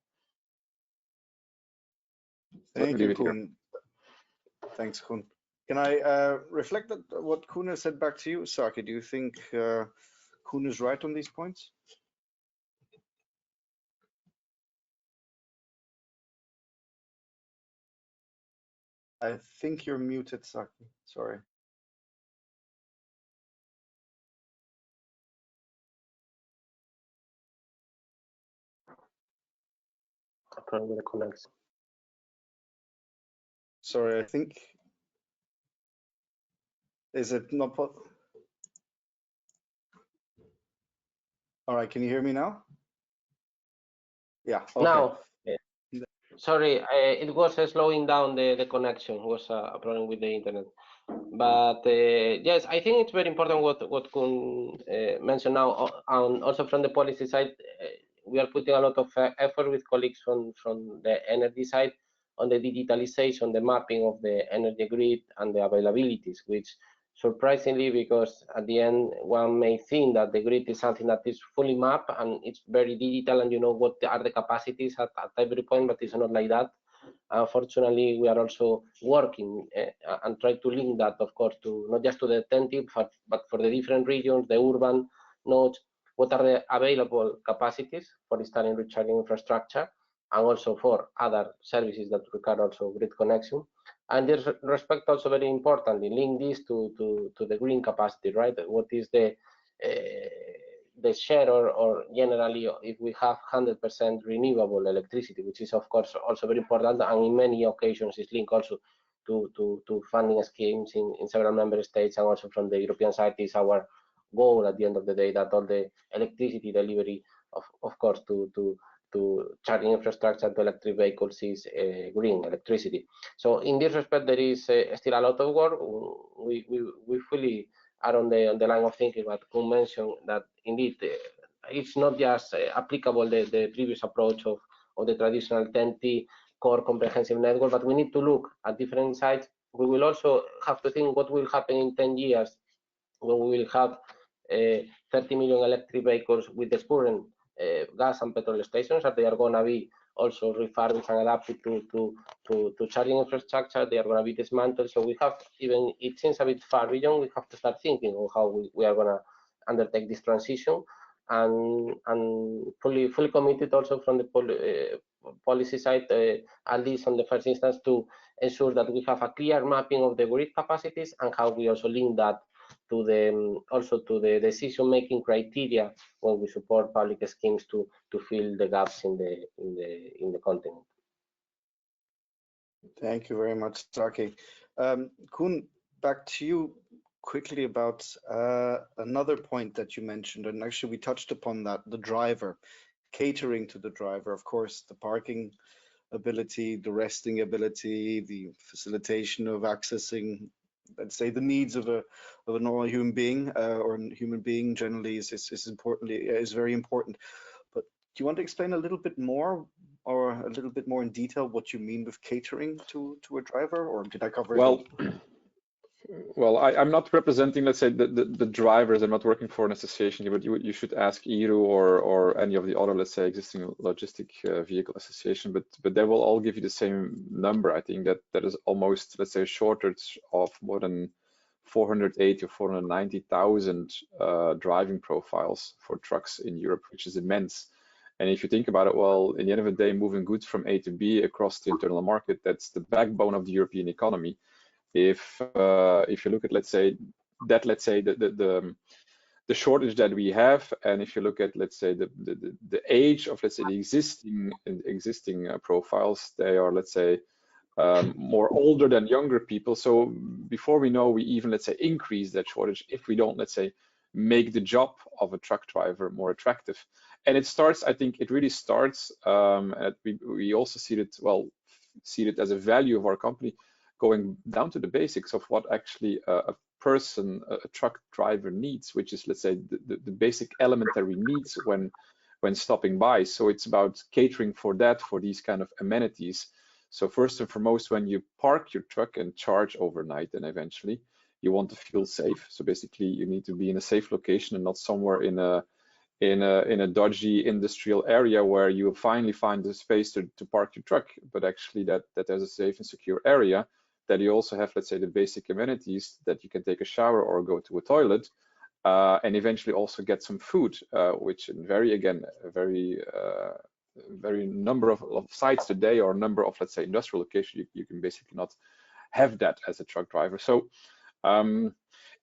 Thank you, Koen. Thanks, Koen. Can I reflect what Koen has said back to you, Saki? Do you think Koen is right on these points? I think you're muted, Saki. Sorry. Problem with the connection. Sorry, I think. Is it not? All right, can you hear me now? Yeah. Okay. Now, sorry, it was slowing down the connection. It was a problem with the internet. But yes, I think it's very important what Koen mentioned now, and also from the policy side, we are putting a lot of effort with colleagues from the energy side on the digitalization, the mapping of the energy grid and the availabilities, which surprisingly, because at the end one may think that the grid is something that is fully mapped and it's very digital and you know what are the capacities at every point, but it's not like that. Unfortunately, we are also working and try to link that, of course, to not just to the 10T, but for the different regions, the urban nodes, what are the available capacities for installing recharging infrastructure, and also for other services that require also grid connection. And this respect also very importantly, link this to the green capacity, right? What is the the share, or generally if we have 100% renewable electricity, which is of course also very important, and in many occasions is linked also to funding schemes in several member states, and also from the European side is our goal at the end of the day, that all the electricity delivery of course to charging infrastructure to electric vehicles is green electricity. So in this respect, there is still a lot of work. We fully are on the line of thinking what Koen mentioned, that indeed it's not just applicable the previous approach of the traditional 10T core comprehensive network, but we need to look at different sites. We will also have to think what will happen in 10 years when we will have 30 million electric vehicles with the current gas and petrol stations, that they are going to be also refurbished and adapted to charging infrastructure. They are going to be dismantled. So we have, even it seems a bit far beyond, we have to start thinking on how we are going to undertake this transition, and fully committed also from the policy side, at least on the first instance, to ensure that we have a clear mapping of the grid capacities, and how we also link that to the decision-making criteria when we support public schemes to fill the gaps in the continent. Thank you very much, Saki. Koen, back to you quickly about another point that you mentioned, and actually we touched upon that, the driver, catering to the driver, of course, the parking ability, the resting ability, the facilitation of accessing, let's say, the needs of a normal human being, or a human being generally is very important. But do you want to explain a little bit more, or a little bit more in detail, what you mean with catering to a driver, or did I cover it all? Well, I'm not representing, let's say, the drivers. I'm not working for an association, but you should ask ERU or any of the other, let's say, existing logistic vehicle association, but they will all give you the same number. I think that is almost, let's say, a shortage of more than 480 or 490,000 driving profiles for trucks in Europe, which is immense. And if you think about it, well, in the end of the day, moving goods from A to B across the internal market, that's the backbone of the European economy. If you look at, let's say, the shortage that we have, and if you look at, let's say, the age of, let's say, the existing profiles, they are, let's say, more older than younger people. So before we know, we even, let's say, increase that shortage if we don't, let's say, make the job of a truck driver more attractive. And it starts, I think it really starts, we also see it as a value of our company, going down to the basics of what actually a truck driver needs, which is, let's say, the basic elementary needs when stopping by. So it's about catering for that, for these kind of amenities. So first and foremost, when you park your truck and charge overnight, and eventually you want to feel safe. So basically you need to be in a safe location and not somewhere in a dodgy industrial area where you finally find the space to park your truck, but actually that there's a safe and secure area, that you also have, let's say, the basic amenities, that you can take a shower or go to a toilet, and eventually also get some food, which very number of sites today, or number of, let's say, industrial locations, you can basically not have that as a truck driver. So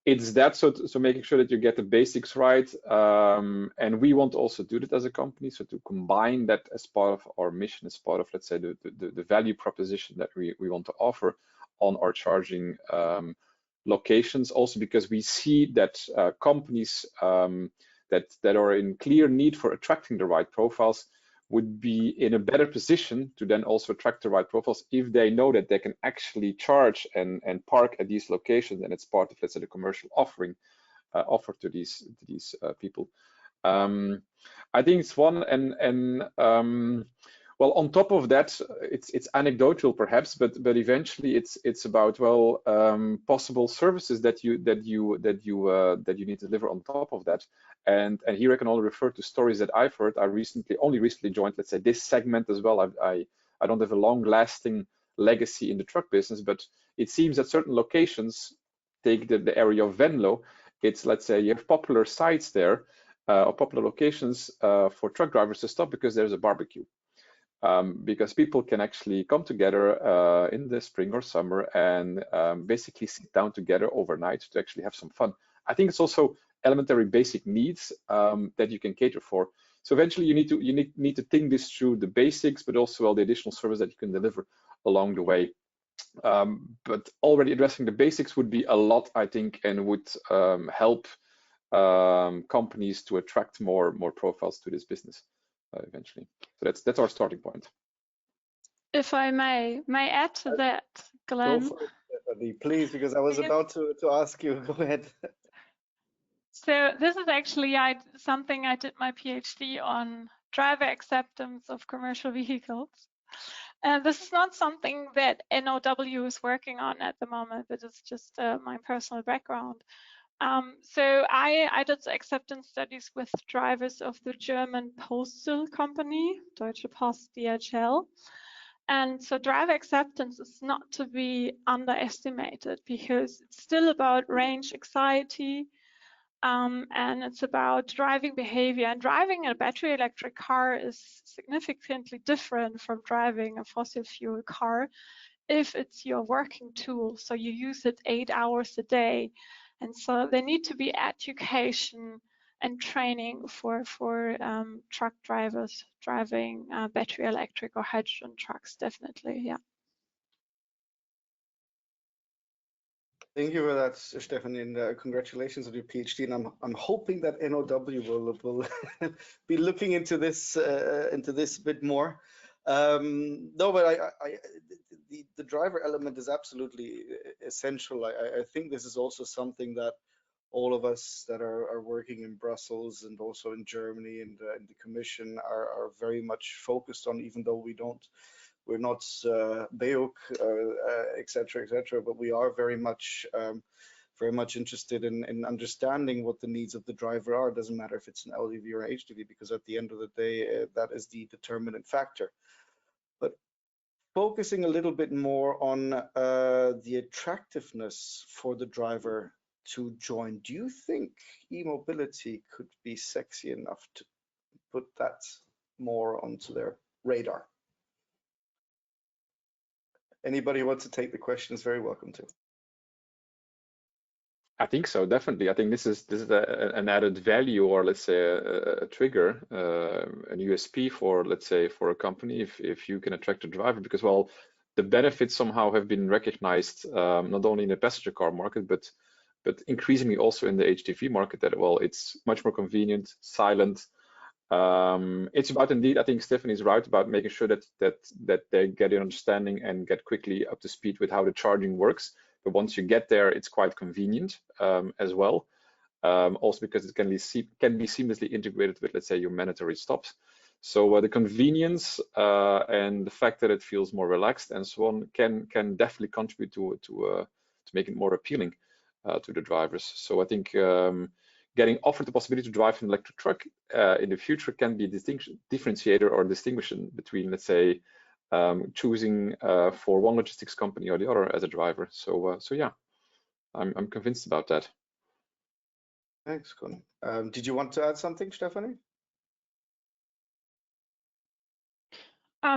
it's that, so making sure that you get the basics right, and we want to also do that as a company, so to combine that as part of our mission, as part of, let's say, the value proposition that we want to offer on our charging locations, also because we see that companies that are in clear need for attracting the right profiles would be in a better position to then also attract the right profiles if they know that they can actually charge and park at these locations, and it's part of, let's say, the commercial offering offered to these people. I think it's one, and well, on top of that, it's anecdotal perhaps, but eventually it's about, well, possible services that you need to deliver on top of that. And here I can only refer to stories that I've heard. I only recently joined, let's say, this segment as well. I don't have a long-lasting legacy in the truck business, but it seems that certain locations, take the area of Venlo, it's, let's say, you have popular sites there, or popular locations for truck drivers to stop because there's a barbecue. Because people can actually come together in the spring or summer and basically sit down together overnight to actually have some fun. I think it's also elementary basic needs that you can cater for. So eventually you need to think this through, the basics, but also all the additional service that you can deliver along the way. But already addressing the basics would be a lot, I think, and would help companies to attract more profiles to this business eventually. So that's our starting point. If I may add to that, Glenn. Go for it, Stefanie, please, because I was about to ask you. Go ahead. So this is actually something I did my PhD on, driver acceptance of commercial vehicles. And this is not something that NOW is working on at the moment, but it's just my personal background. So I did acceptance studies with drivers of the German postal company, Deutsche Post DHL. And so driver acceptance is not to be underestimated because it's still about range anxiety, and it's about driving behavior. And driving a battery electric car is significantly different from driving a fossil fuel car if it's your working tool. So you use it 8 hours a day. And so there need to be education and training for truck drivers driving battery electric or hydrogen trucks, definitely, yeah. Thank you for that, Stefanie, and congratulations on your PhD. And I'm hoping that NOW will be looking into this a bit more. No, but the driver element is absolutely essential. I think this is also something that all of us that are working in Brussels and also in Germany and in the Commission are very much focused on, even though we're not BEUC, et cetera, but we are very much interested in understanding what the needs of the driver are. It doesn't matter if it's an LDV or an HDV, because at the end of the day, that is the determinant factor. But focusing a little bit more on the attractiveness for the driver to join, do you think eMobility could be sexy enough to put that more onto their radar? Anybody who wants to take the question is very welcome to. I think so, definitely. I think this is an added value, or let's say a trigger, an USP for, let's say, for a company if you can attract a driver, because, well, the benefits somehow have been recognized not only in the passenger car market, but increasingly also in the HDV market, that, well, it's much more convenient, silent. It's about, indeed, I think Stefanie is right about making sure that they get an understanding and get quickly up to speed with how the charging works. But once you get there, it's quite convenient as well. Also because it can be seamlessly integrated with, let's say, your mandatory stops. So the convenience and the fact that it feels more relaxed and so on can definitely contribute to make it more appealing to the drivers. So I think getting offered the possibility to drive an electric truck in the future can be a differentiator or distinguishing between, let's say, choosing for one logistics company or the other as a driver. So yeah, I'm convinced about that. Thanks, Con. Did you want to add something, Stefanie?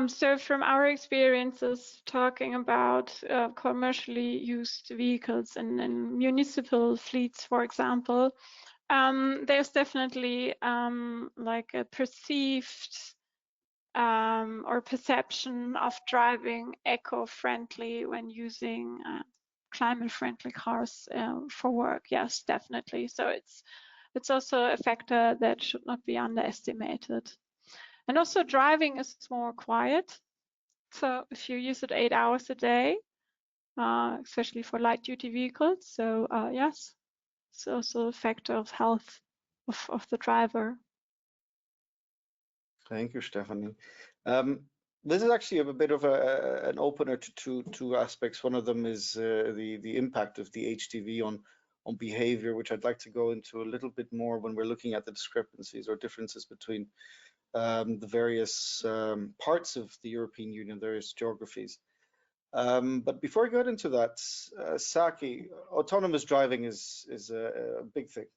So from our experiences talking about commercially used vehicles and municipal fleets, for example, there's definitely like a perceived or perception of driving eco-friendly when using climate-friendly cars for work. Yes, definitely. So it's also a factor that should not be underestimated. And also driving is more quiet. So if you use it 8 hours a day, especially for light-duty vehicles, so yes, it's also a factor of health of the driver. Thank you, Stefanie. This is actually a bit of an opener to two aspects. One of them is the impact of the HDV on behavior, which I'd like to go into a little bit more when we're looking at the discrepancies or differences between the various parts of the European Union, various geographies. But before I get into that, Saki, autonomous driving is a big thing.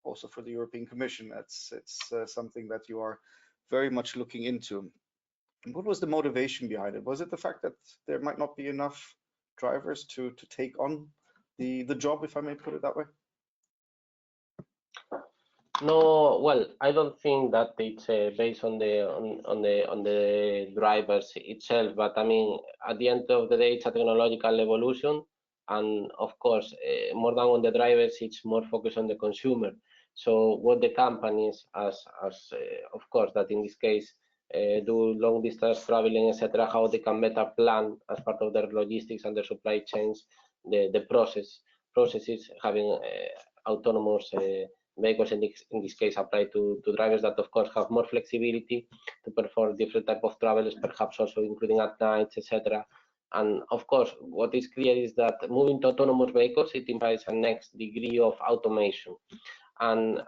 Also for the European Commission, it's something that you are very much looking into. What was the motivation behind it? Was it the fact that there might not be enough drivers to take on the job, if I may put it that way? No, well, I don't think that it's based on the drivers itself, but I mean, at the end of the day, it's a technological evolution, and of course, more than on the drivers, it's more focused on the consumer. So what the companies, as of course, that in this case do long distance traveling, etc., how they can better plan as part of their logistics and their supply chains the processes having autonomous vehicles in this case apply to drivers that of course have more flexibility to perform different type of travels, perhaps also including at night, etc. And of course, what is clear is that moving to autonomous vehicles, it implies a next degree of automation. And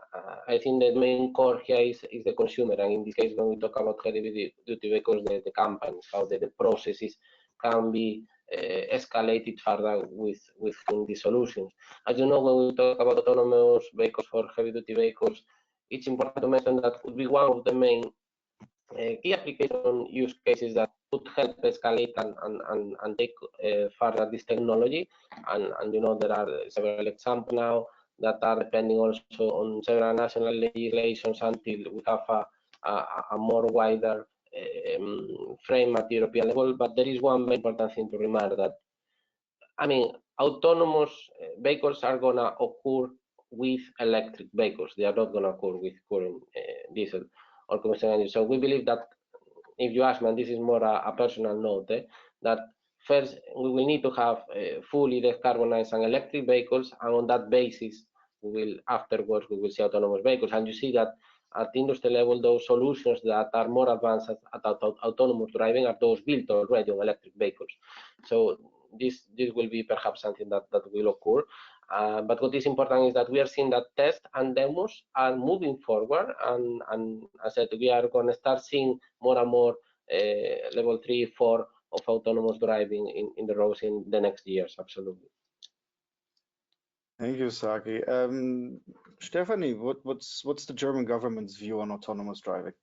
I think the main core here is the consumer. And in this case, when we talk about heavy duty vehicles, the companies, how the processes can be escalated further with these solutions. As you know, when we talk about autonomous vehicles for heavy duty vehicles, it's important to mention that could be one of the main key application use cases that could help escalate and take further this technology. And you know, there are several examples now that are depending also on several national legislations until we have a more wider frame at the European level. But there is one very important thing to remember, that I mean, autonomous vehicles are gonna occur with electric vehicles. They are not gonna occur with current diesel or combustion engine. So we believe that, if you ask me, and this is more a personal note, that first we will need to have fully decarbonized and electric vehicles, and on that basis, afterwards we will see autonomous vehicles. And you see that at industry level, those solutions that are more advanced at autonomous driving are those built already on electric vehicles. So this will be perhaps something that will occur. But what is important is that we are seeing that tests and demos are moving forward, and as I said, we are going to start seeing more and more level 3, 4 of autonomous driving in the roads in the next years. Absolutely. Thank you, Saki. Stefanie, what's the German government's view on autonomous driving?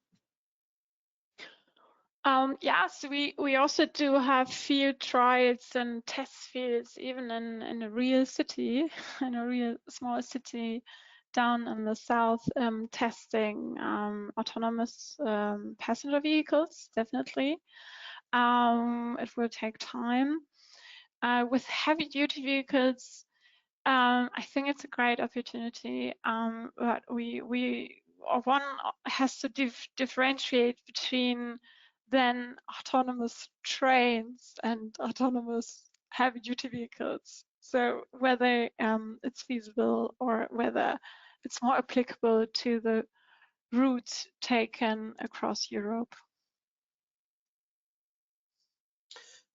Yes, we also do have field trials and test fields, even in a real city, in a real small city down in the south, testing autonomous passenger vehicles, definitely. It will take time. With heavy duty vehicles, I think it's a great opportunity, but one has to differentiate between then autonomous trains and autonomous heavy duty vehicles. So whether it's feasible or whether it's more applicable to the routes taken across Europe.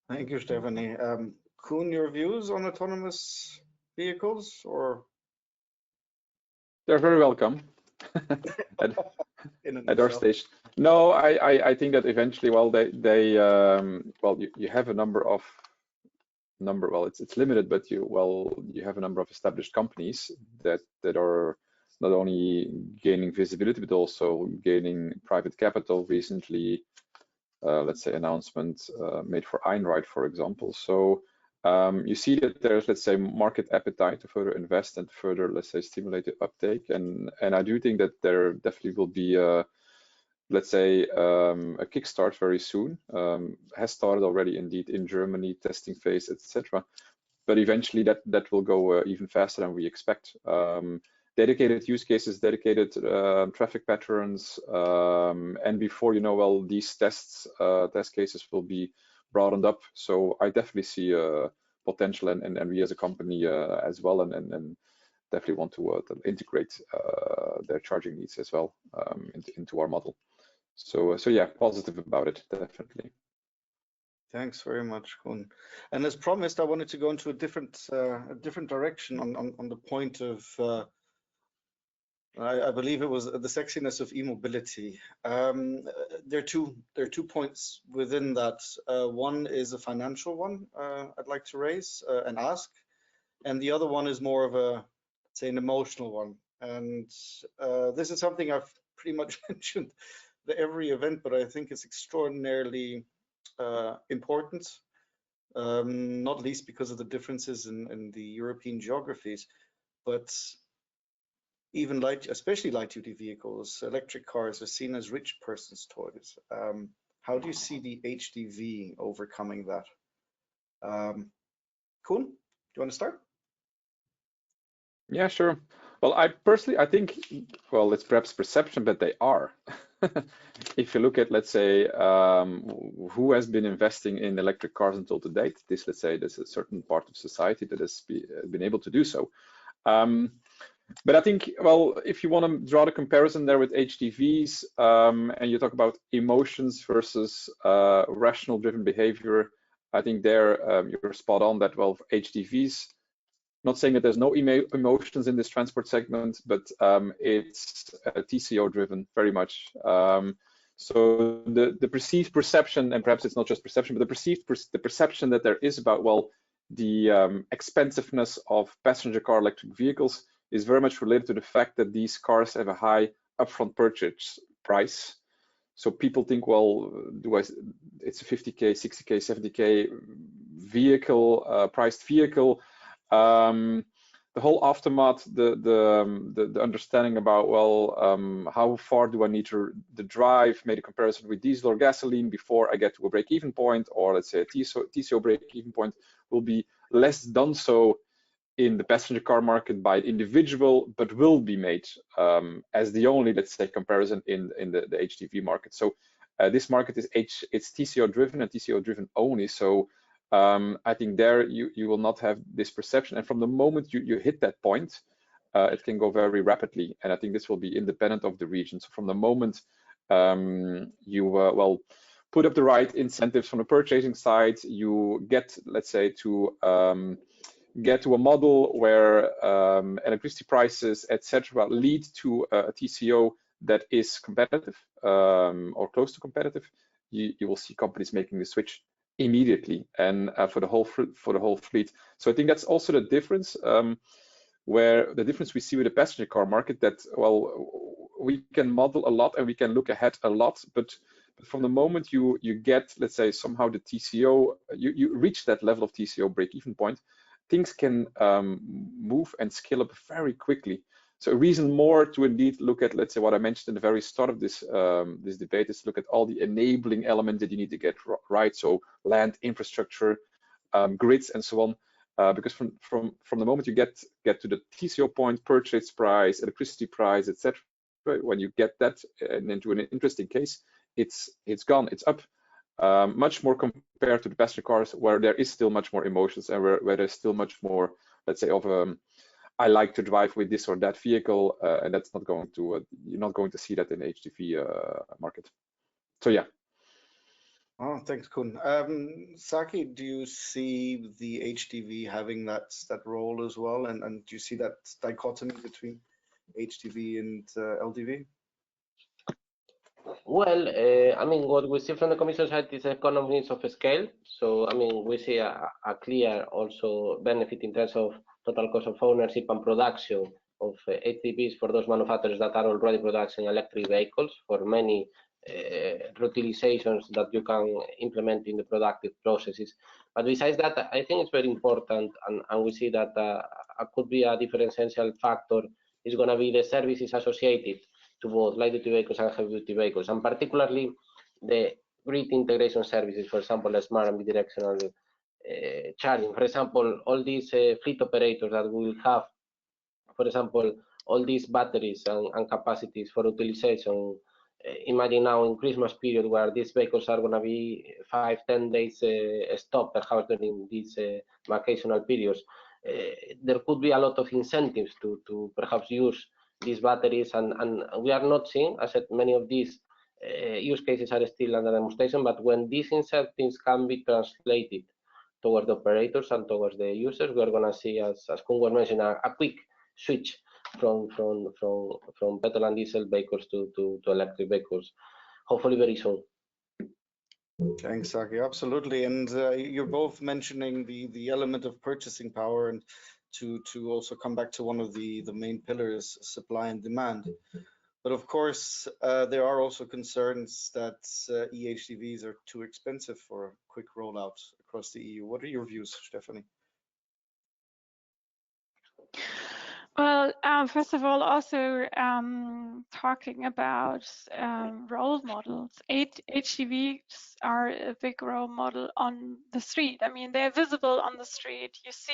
Thank you, Stefanie. Koen, your views on autonomous vehicles, or? They're very welcome at our stage. No, I think that eventually, well, you have a number, well, it's limited, but you have a number of established companies that are not only gaining visibility but also gaining private capital. Recently, let's say, announcement made for Einride, for example. So you see that there's, let's say, market appetite to further invest and further, let's say, stimulate the uptake. And I do think that there definitely will be let's say, a kickstart very soon. Has started already indeed in Germany, testing phase, etc. But eventually that will go even faster than we expect. Dedicated use cases, dedicated traffic patterns, and before you know, well, these test cases will be broadened up. So I definitely see potential, and we as a company as well, and definitely want to integrate their charging needs as well into our model. So yeah, positive about it, definitely. Thanks very much, Koen. And as promised, I wanted to go into a different direction on the point of I believe it was the sexiness of eMobility. There are two points within that. One is a financial one I'd like to raise and ask, and the other one is more of a, say, an emotional one. And this is something I've pretty much mentioned at every event, but I think it's extraordinarily important, not least because of the differences in the European geographies. But even especially light-duty vehicles, electric cars are seen as rich person's toys. How do you see the HDV overcoming that? Koen, do you want to start? Yeah, sure. Well, I think, well, it's perhaps perception, but they are. If you look at, let's say, who has been investing in electric cars until to date, let's say, there's a certain part of society that has been able to do so. But I think, well, if you want to draw the comparison there with HDVs, and you talk about emotions versus rational driven behavior, I think there you're spot on that, well, for HDVs, not saying that there's no emotions in this transport segment, but it's TCO driven very much. So the perceived perception, and perhaps it's not just perception, but the perception that there is about, well, the expensiveness of passenger car electric vehicles is very much related to the fact that these cars have a high upfront purchase price. So people think, well, it's a 50K, 60K, 70K vehicle, priced vehicle. The whole aftermath, the understanding about, well, how far do I need to drive, made a comparison with diesel or gasoline before I get to a break-even point, or let's say a TCO break-even point, will be less done so in the passenger car market by individual, but will be made as the only, let's say, comparison in the HDV market. So this market is it's TCO driven and TCO driven only. So I think there you will not have this perception, and from the moment you hit that point, it can go very rapidly, and I think this will be independent of the region. So from the moment you well put up the right incentives from the purchasing side, you get, let's say, to a model where electricity prices, etc., lead to a TCO that is competitive or close to competitive, you will see companies making the switch immediately, and for the whole fleet. So I think that's also the difference, where the difference we see with the passenger car market, that, well, we can model a lot and we can look ahead a lot, but from the moment you get, let's say, somehow the TCO, you reach that level of TCO break-even point, things can move and scale up very quickly. So a reason more to indeed look at, let's say, what I mentioned in the very start of this this debate, is look at all the enabling elements that you need to get right. So land, infrastructure, grids, and so on. Because from the moment you get to the TCO point, purchase price, electricity price, etc., when you get that into an interesting case, it's gone, it's up. Much more compared to the passenger cars, where there is still much more emotions, and where there's still much more, let's say, of I like to drive with this or that vehicle, and that's not going to you're not going to see that in the HDV market. So yeah. Oh, thanks, Koen. Saki, do you see the HDV having that role as well, and do you see that dichotomy between HDV and LDV? Well, I mean, what we see from the Commission side is economies of scale. So, I mean, we see a clear also benefit in terms of total cost of ownership and production of HDVs for those manufacturers that are already producing electric vehicles, for many reutilizations that you can implement in the productive processes. But besides that, I think it's very important, and we see that could be a differential factor is going to be the services associated to both light-duty vehicles and heavy-duty vehicles, and particularly the grid integration services, for example, the smart and bidirectional charging. For example, all these fleet operators that will have, for example, all these batteries and capacities for utilization. Imagine now in Christmas period, where these vehicles are going to be 5-10 days stopped perhaps during these vacational periods. There could be a lot of incentives to perhaps use these batteries, and we are not seeing, as I said, many of these use cases are still under demonstration, but when these incentives can be translated towards the operators and towards the users, we are going to see, as Koen was mentioning, a quick switch from petrol and diesel vehicles to electric vehicles, hopefully very soon. Thanks, Saki. Absolutely, and you're both mentioning the element of purchasing power, and to also come back to one of the main pillars, supply and demand. But of course, there are also concerns that eHDVs are too expensive for a quick rollout across the EU. What are your views, Stefanie? Well, first of all, also talking about role models. HDVs are a big role model on the street. I mean, they're visible on the street. You see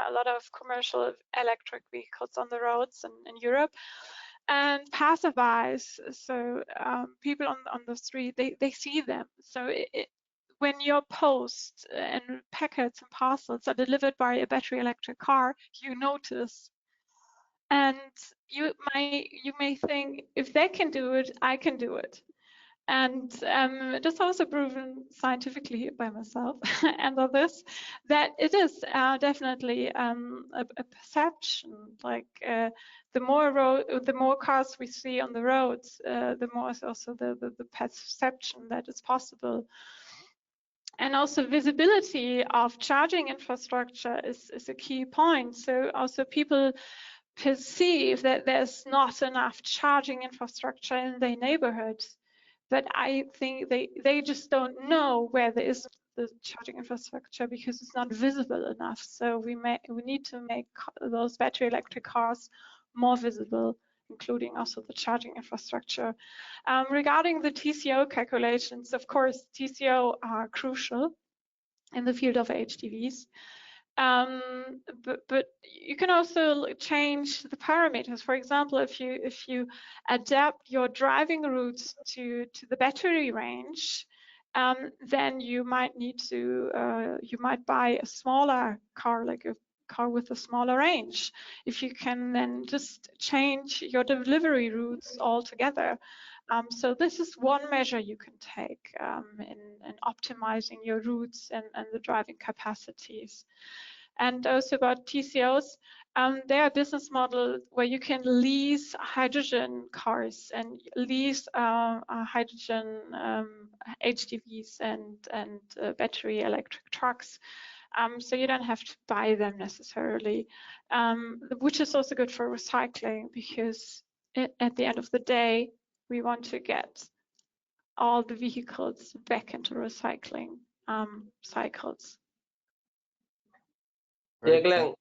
a lot of commercial electric vehicles on the roads in Europe. And passerbys, so people on the street, they see them. So when your post and packets and parcels are delivered by a battery electric car, you notice. And you may think, if they can do it, I can do it. And just also proven scientifically by myself and others that it is definitely a perception. Like the more cars we see on the roads, the more is also the perception that it's possible. And also visibility of charging infrastructure is a key point. So also people perceive that there's not enough charging infrastructure in their neighborhoods. But I think they just don't know where there is the charging infrastructure because it's not visible enough. So we need to make those battery electric cars more visible, including also the charging infrastructure. Regarding the TCO calculations, of course, TCO are crucial in the field of HDVs. But you can also change the parameters. For example, if you adapt your driving routes to the battery range, then you might need to you might buy a smaller car, like a car with a smaller range. If you can then just change your delivery routes altogether. So this is one measure you can take in optimizing your routes and the driving capacities. And also about TCOs, there are business models where you can lease hydrogen cars and lease hydrogen HDVs and battery electric trucks. So you don't have to buy them necessarily, which is also good for recycling, because at the end of the day, we want to get all the vehicles back into recycling cycles. Yeah, Glenn,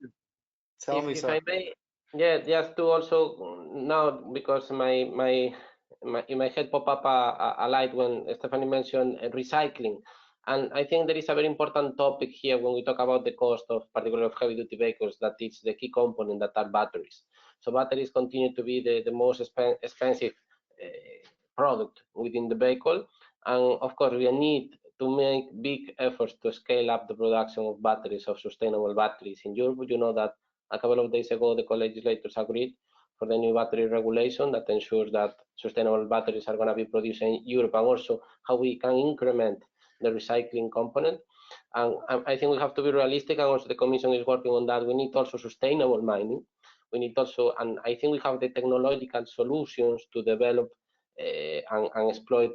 Tell me, if I may, yeah, just to also now, because in my head pop up a light when Stefanie mentioned recycling. And I think there is a very important topic here when we talk about the cost of, particularly of heavy duty vehicles, that it's the key component that are batteries. So batteries continue to be the most expensive product within the vehicle. And of course, we need to make big efforts to scale up the production of batteries, of sustainable batteries in Europe. You know that a couple of days ago, the co-legislators agreed for the new battery regulation that ensures that sustainable batteries are going to be produced in Europe, and also how we can increment the recycling component. And I think we have to be realistic, and also the Commission is working on that. We need also sustainable mining. We need also, and I think we have the technological solutions to develop and exploit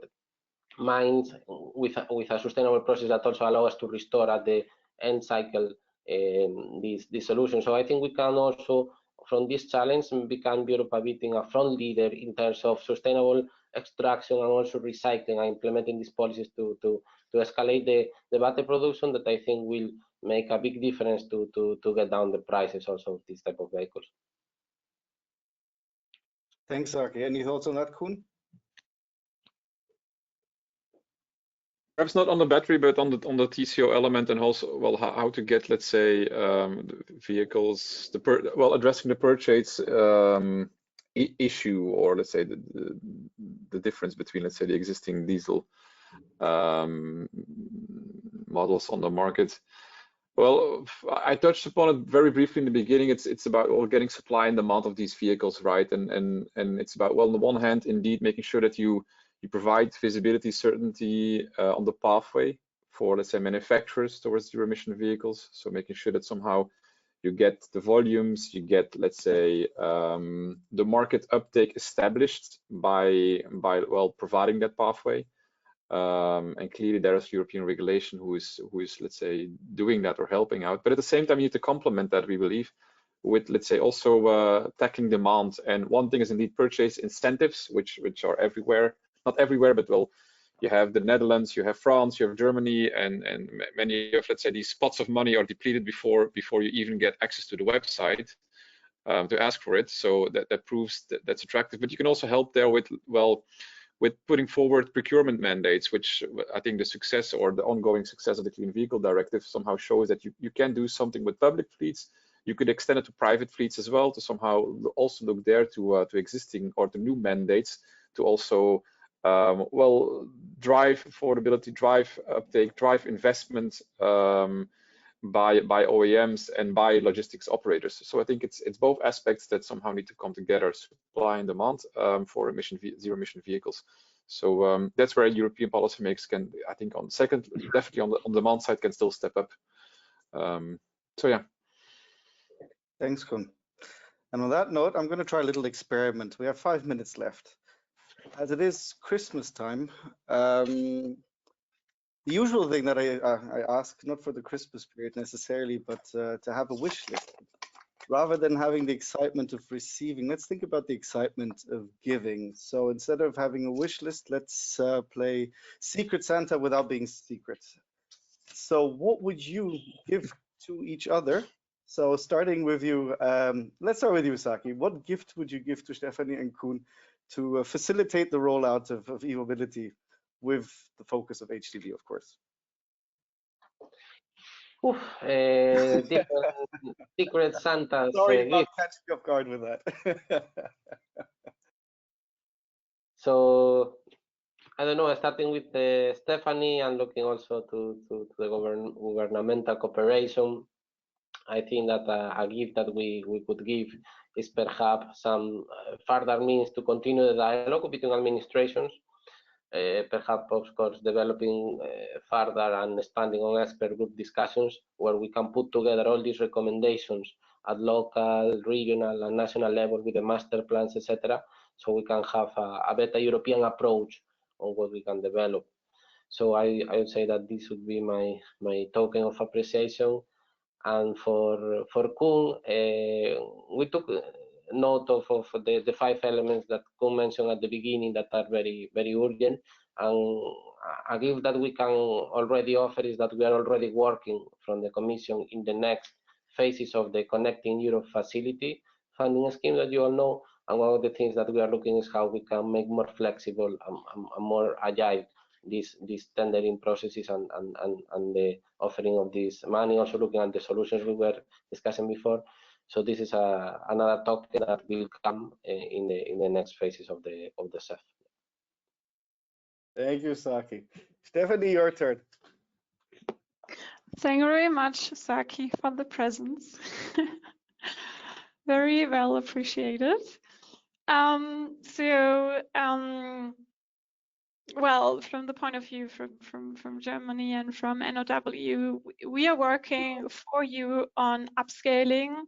mines with a sustainable process that also allow us to restore at the end cycle these solutions. So I think we can also, from this challenge, become Europe being a front leader in terms of sustainable extraction and also recycling, and implementing these policies to escalate the battery production, that I think will make a big difference to get down the prices also of these type of vehicles. Thanks, Saki. Any thoughts on that, Koen? Perhaps not on the battery, but on the TCO element, and also, well, how to get, let's say, vehicles, addressing the purchase issue, or let's say the difference between, let's say, the existing diesel models on the market. Well, I touched upon it very briefly in the beginning. It's about getting supply and demand of these vehicles, right? And it's about, well, on the one hand, indeed making sure that you provide visibility, certainty on the pathway for, let's say, manufacturers towards zero emission vehicles. So making sure that somehow you get the volumes, you get, let's say, the market uptake established by well, providing that pathway. And clearly there is European regulation who is, let's say, doing that or helping out. But at the same time, you need to complement that, we believe, with, let's say, also tackling demand. And one thing is indeed purchase incentives, which are everywhere. Not everywhere, but well, you have the Netherlands, you have France, you have Germany, and many of, let's say, these pots of money are depleted before you even get access to the website. to ask for it. So that proves that that's attractive. But you can also help there with, well, with putting forward procurement mandates, which I think the success or the ongoing success of the Clean Vehicle Directive somehow shows that you can do something with public fleets. You could extend it to private fleets as well, to somehow also look there to existing or to new mandates to also well, drive affordability, drive uptake, drive investment by OEMs and by logistics operators. So I think it's both aspects that somehow need to come together, supply and demand for zero emission vehicles. So that's where European policymakers can, I think, on second, definitely on the demand side, can still step up. So yeah. Thanks, Koen. And on that note, I'm going to try a little experiment. We have 5 minutes left. As it is Christmas time, the usual thing that I ask, not for the Christmas period necessarily, but to have a wish list. Rather than having the excitement of receiving, let's think about the excitement of giving. So instead of having a wish list, let's play Secret Santa without being secret. So what would you give to each other? So starting with you, let's start with you, Saki. What gift would you give to Stefanie and Koen to facilitate the rollout of eMobility with the focus of HDV, of course? Different Secret Santa's Sorry about gift. catching you off guard with that. So I don't know, starting with Stefanie and looking also to the governmental cooperation. I think that a gift that we could give is perhaps some further means to continue the dialogue between administrations, perhaps of course developing further and expanding on expert group discussions where we can put together all these recommendations at local, regional and national level with the master plans, etc. So we can have a better European approach on what we can develop. So I would say that this would be my token of appreciation. And for Koen, we took note of the 5 elements that Koen mentioned at the beginning that are very, very urgent. And a gift that we can already offer is that we are already working from the Commission in the next phases of the Connecting Europe Facility funding scheme that you all know. And one of the things that we are looking is how we can make more flexible and more agile these tendering processes and the offering of this money, also looking at the solutions we were discussing before. So this is another token that will come in the next phases of the CEF. Thank you, Saki. Stefanie, your turn. Thank you very much, Saki, for the presents. Very well appreciated. Well, from the point of view from Germany and from NOW, we are working for you on upscaling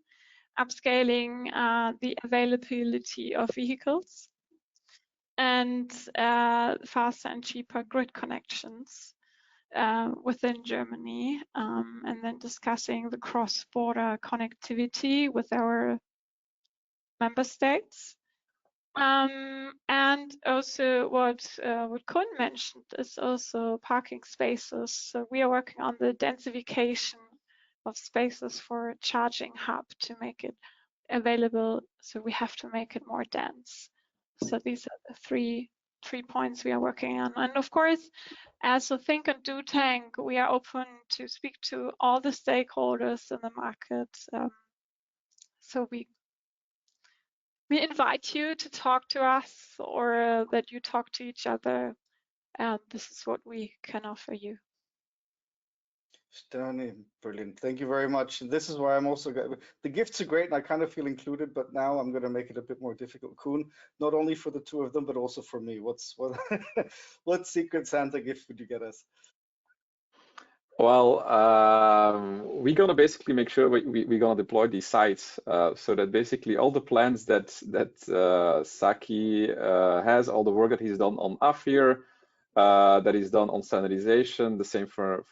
the availability of vehicles and faster and cheaper grid connections within Germany, and then discussing the cross-border connectivity with our member states. And also what Koen mentioned is also parking spaces. So we are working on the densification of spaces for a charging hub to make it available. So we have to make it more dense. So these are the three points we are working on. And of course, as a think and do tank, we are open to speak to all the stakeholders in the market. So we invite you to talk to us or that you talk to each other. And this is what we can offer you. Stunning, brilliant. Thank you very much. And this is why I'm also the gifts are great and I kind of feel included, but now I'm going to make it a bit more difficult. Koen, not only for the two of them, but also for me. What Secret Santa gift would you get us? Well, we're gonna basically make sure we're gonna deploy these sites so that basically all the plans that Saki has, all the work that he's done on AFIR, that he's done on standardization, the same for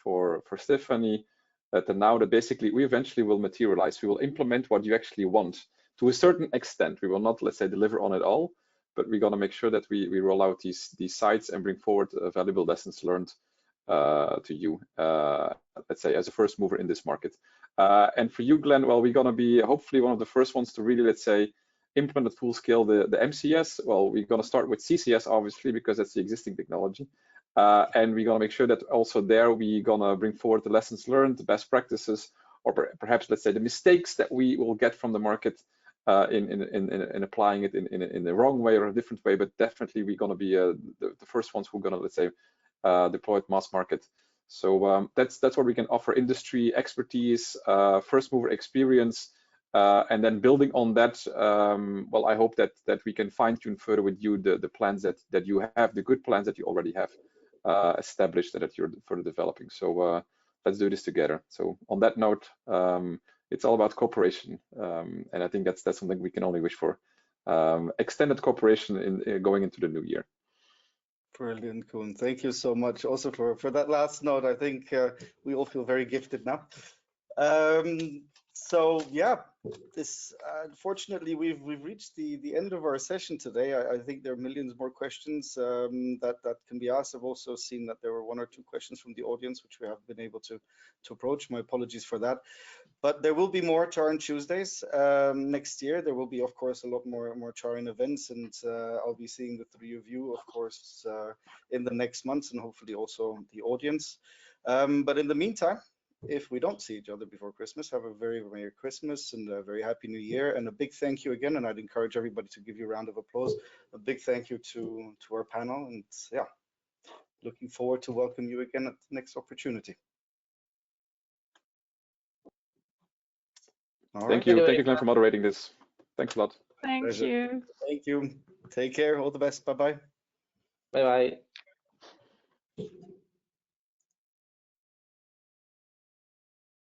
Stefanie, that now that basically we eventually will materialize. We will implement what you actually want to a certain extent. We will not, let's say, deliver on it all, but we're gonna make sure that we roll out these sites and bring forward valuable lessons learned to you, let's say, as a first mover in this market. And for you, Glenn, well, we're going to be hopefully one of the first ones to really, let's say, implement at full scale the MCS. Well, we're going to start with CCS, obviously, because that's the existing technology. And we're going to make sure that also there we're going to bring forward the lessons learned, the best practices, or perhaps, let's say, the mistakes that we will get from the market in applying it in the wrong way or a different way. But definitely we're going to be the first ones who are going to, let's say, deploy it mass market. So that's what we can offer: industry expertise, first mover experience, and then building on that. Well, I hope that we can fine tune further with you the plans that you have, the good plans that you already have established and that you're further developing. So let's do this together. So on that note, it's all about cooperation, and I think that's something we can only wish for. Extended cooperation in going into the new year. Brilliant, Koen. Thank you so much also for that last note. I think we all feel very gifted now. So yeah, this unfortunately we've reached the end of our session today. I think there are millions more questions that can be asked. I've also seen that there were 1 or 2 questions from the audience which we haven't been able to approach. My apologies for that. But there will be more CharIN Tuesdays next year. There will be, of course, a lot more CharIN events, and I'll be seeing the 3 of you, of course, in the next months, and hopefully also the audience. But in the meantime, if we don't see each other before Christmas, have a very Merry Christmas and a very Happy New Year. And a big thank you again, and I'd encourage everybody to give you a round of applause. A big thank you to our panel, and yeah, looking forward to welcome you again at the next opportunity. Thank you. Thank you, Glenn, for moderating this. Thanks a lot. Thank Pleasure. you. Thank you. Take care. All the best. Bye-bye. Bye-bye.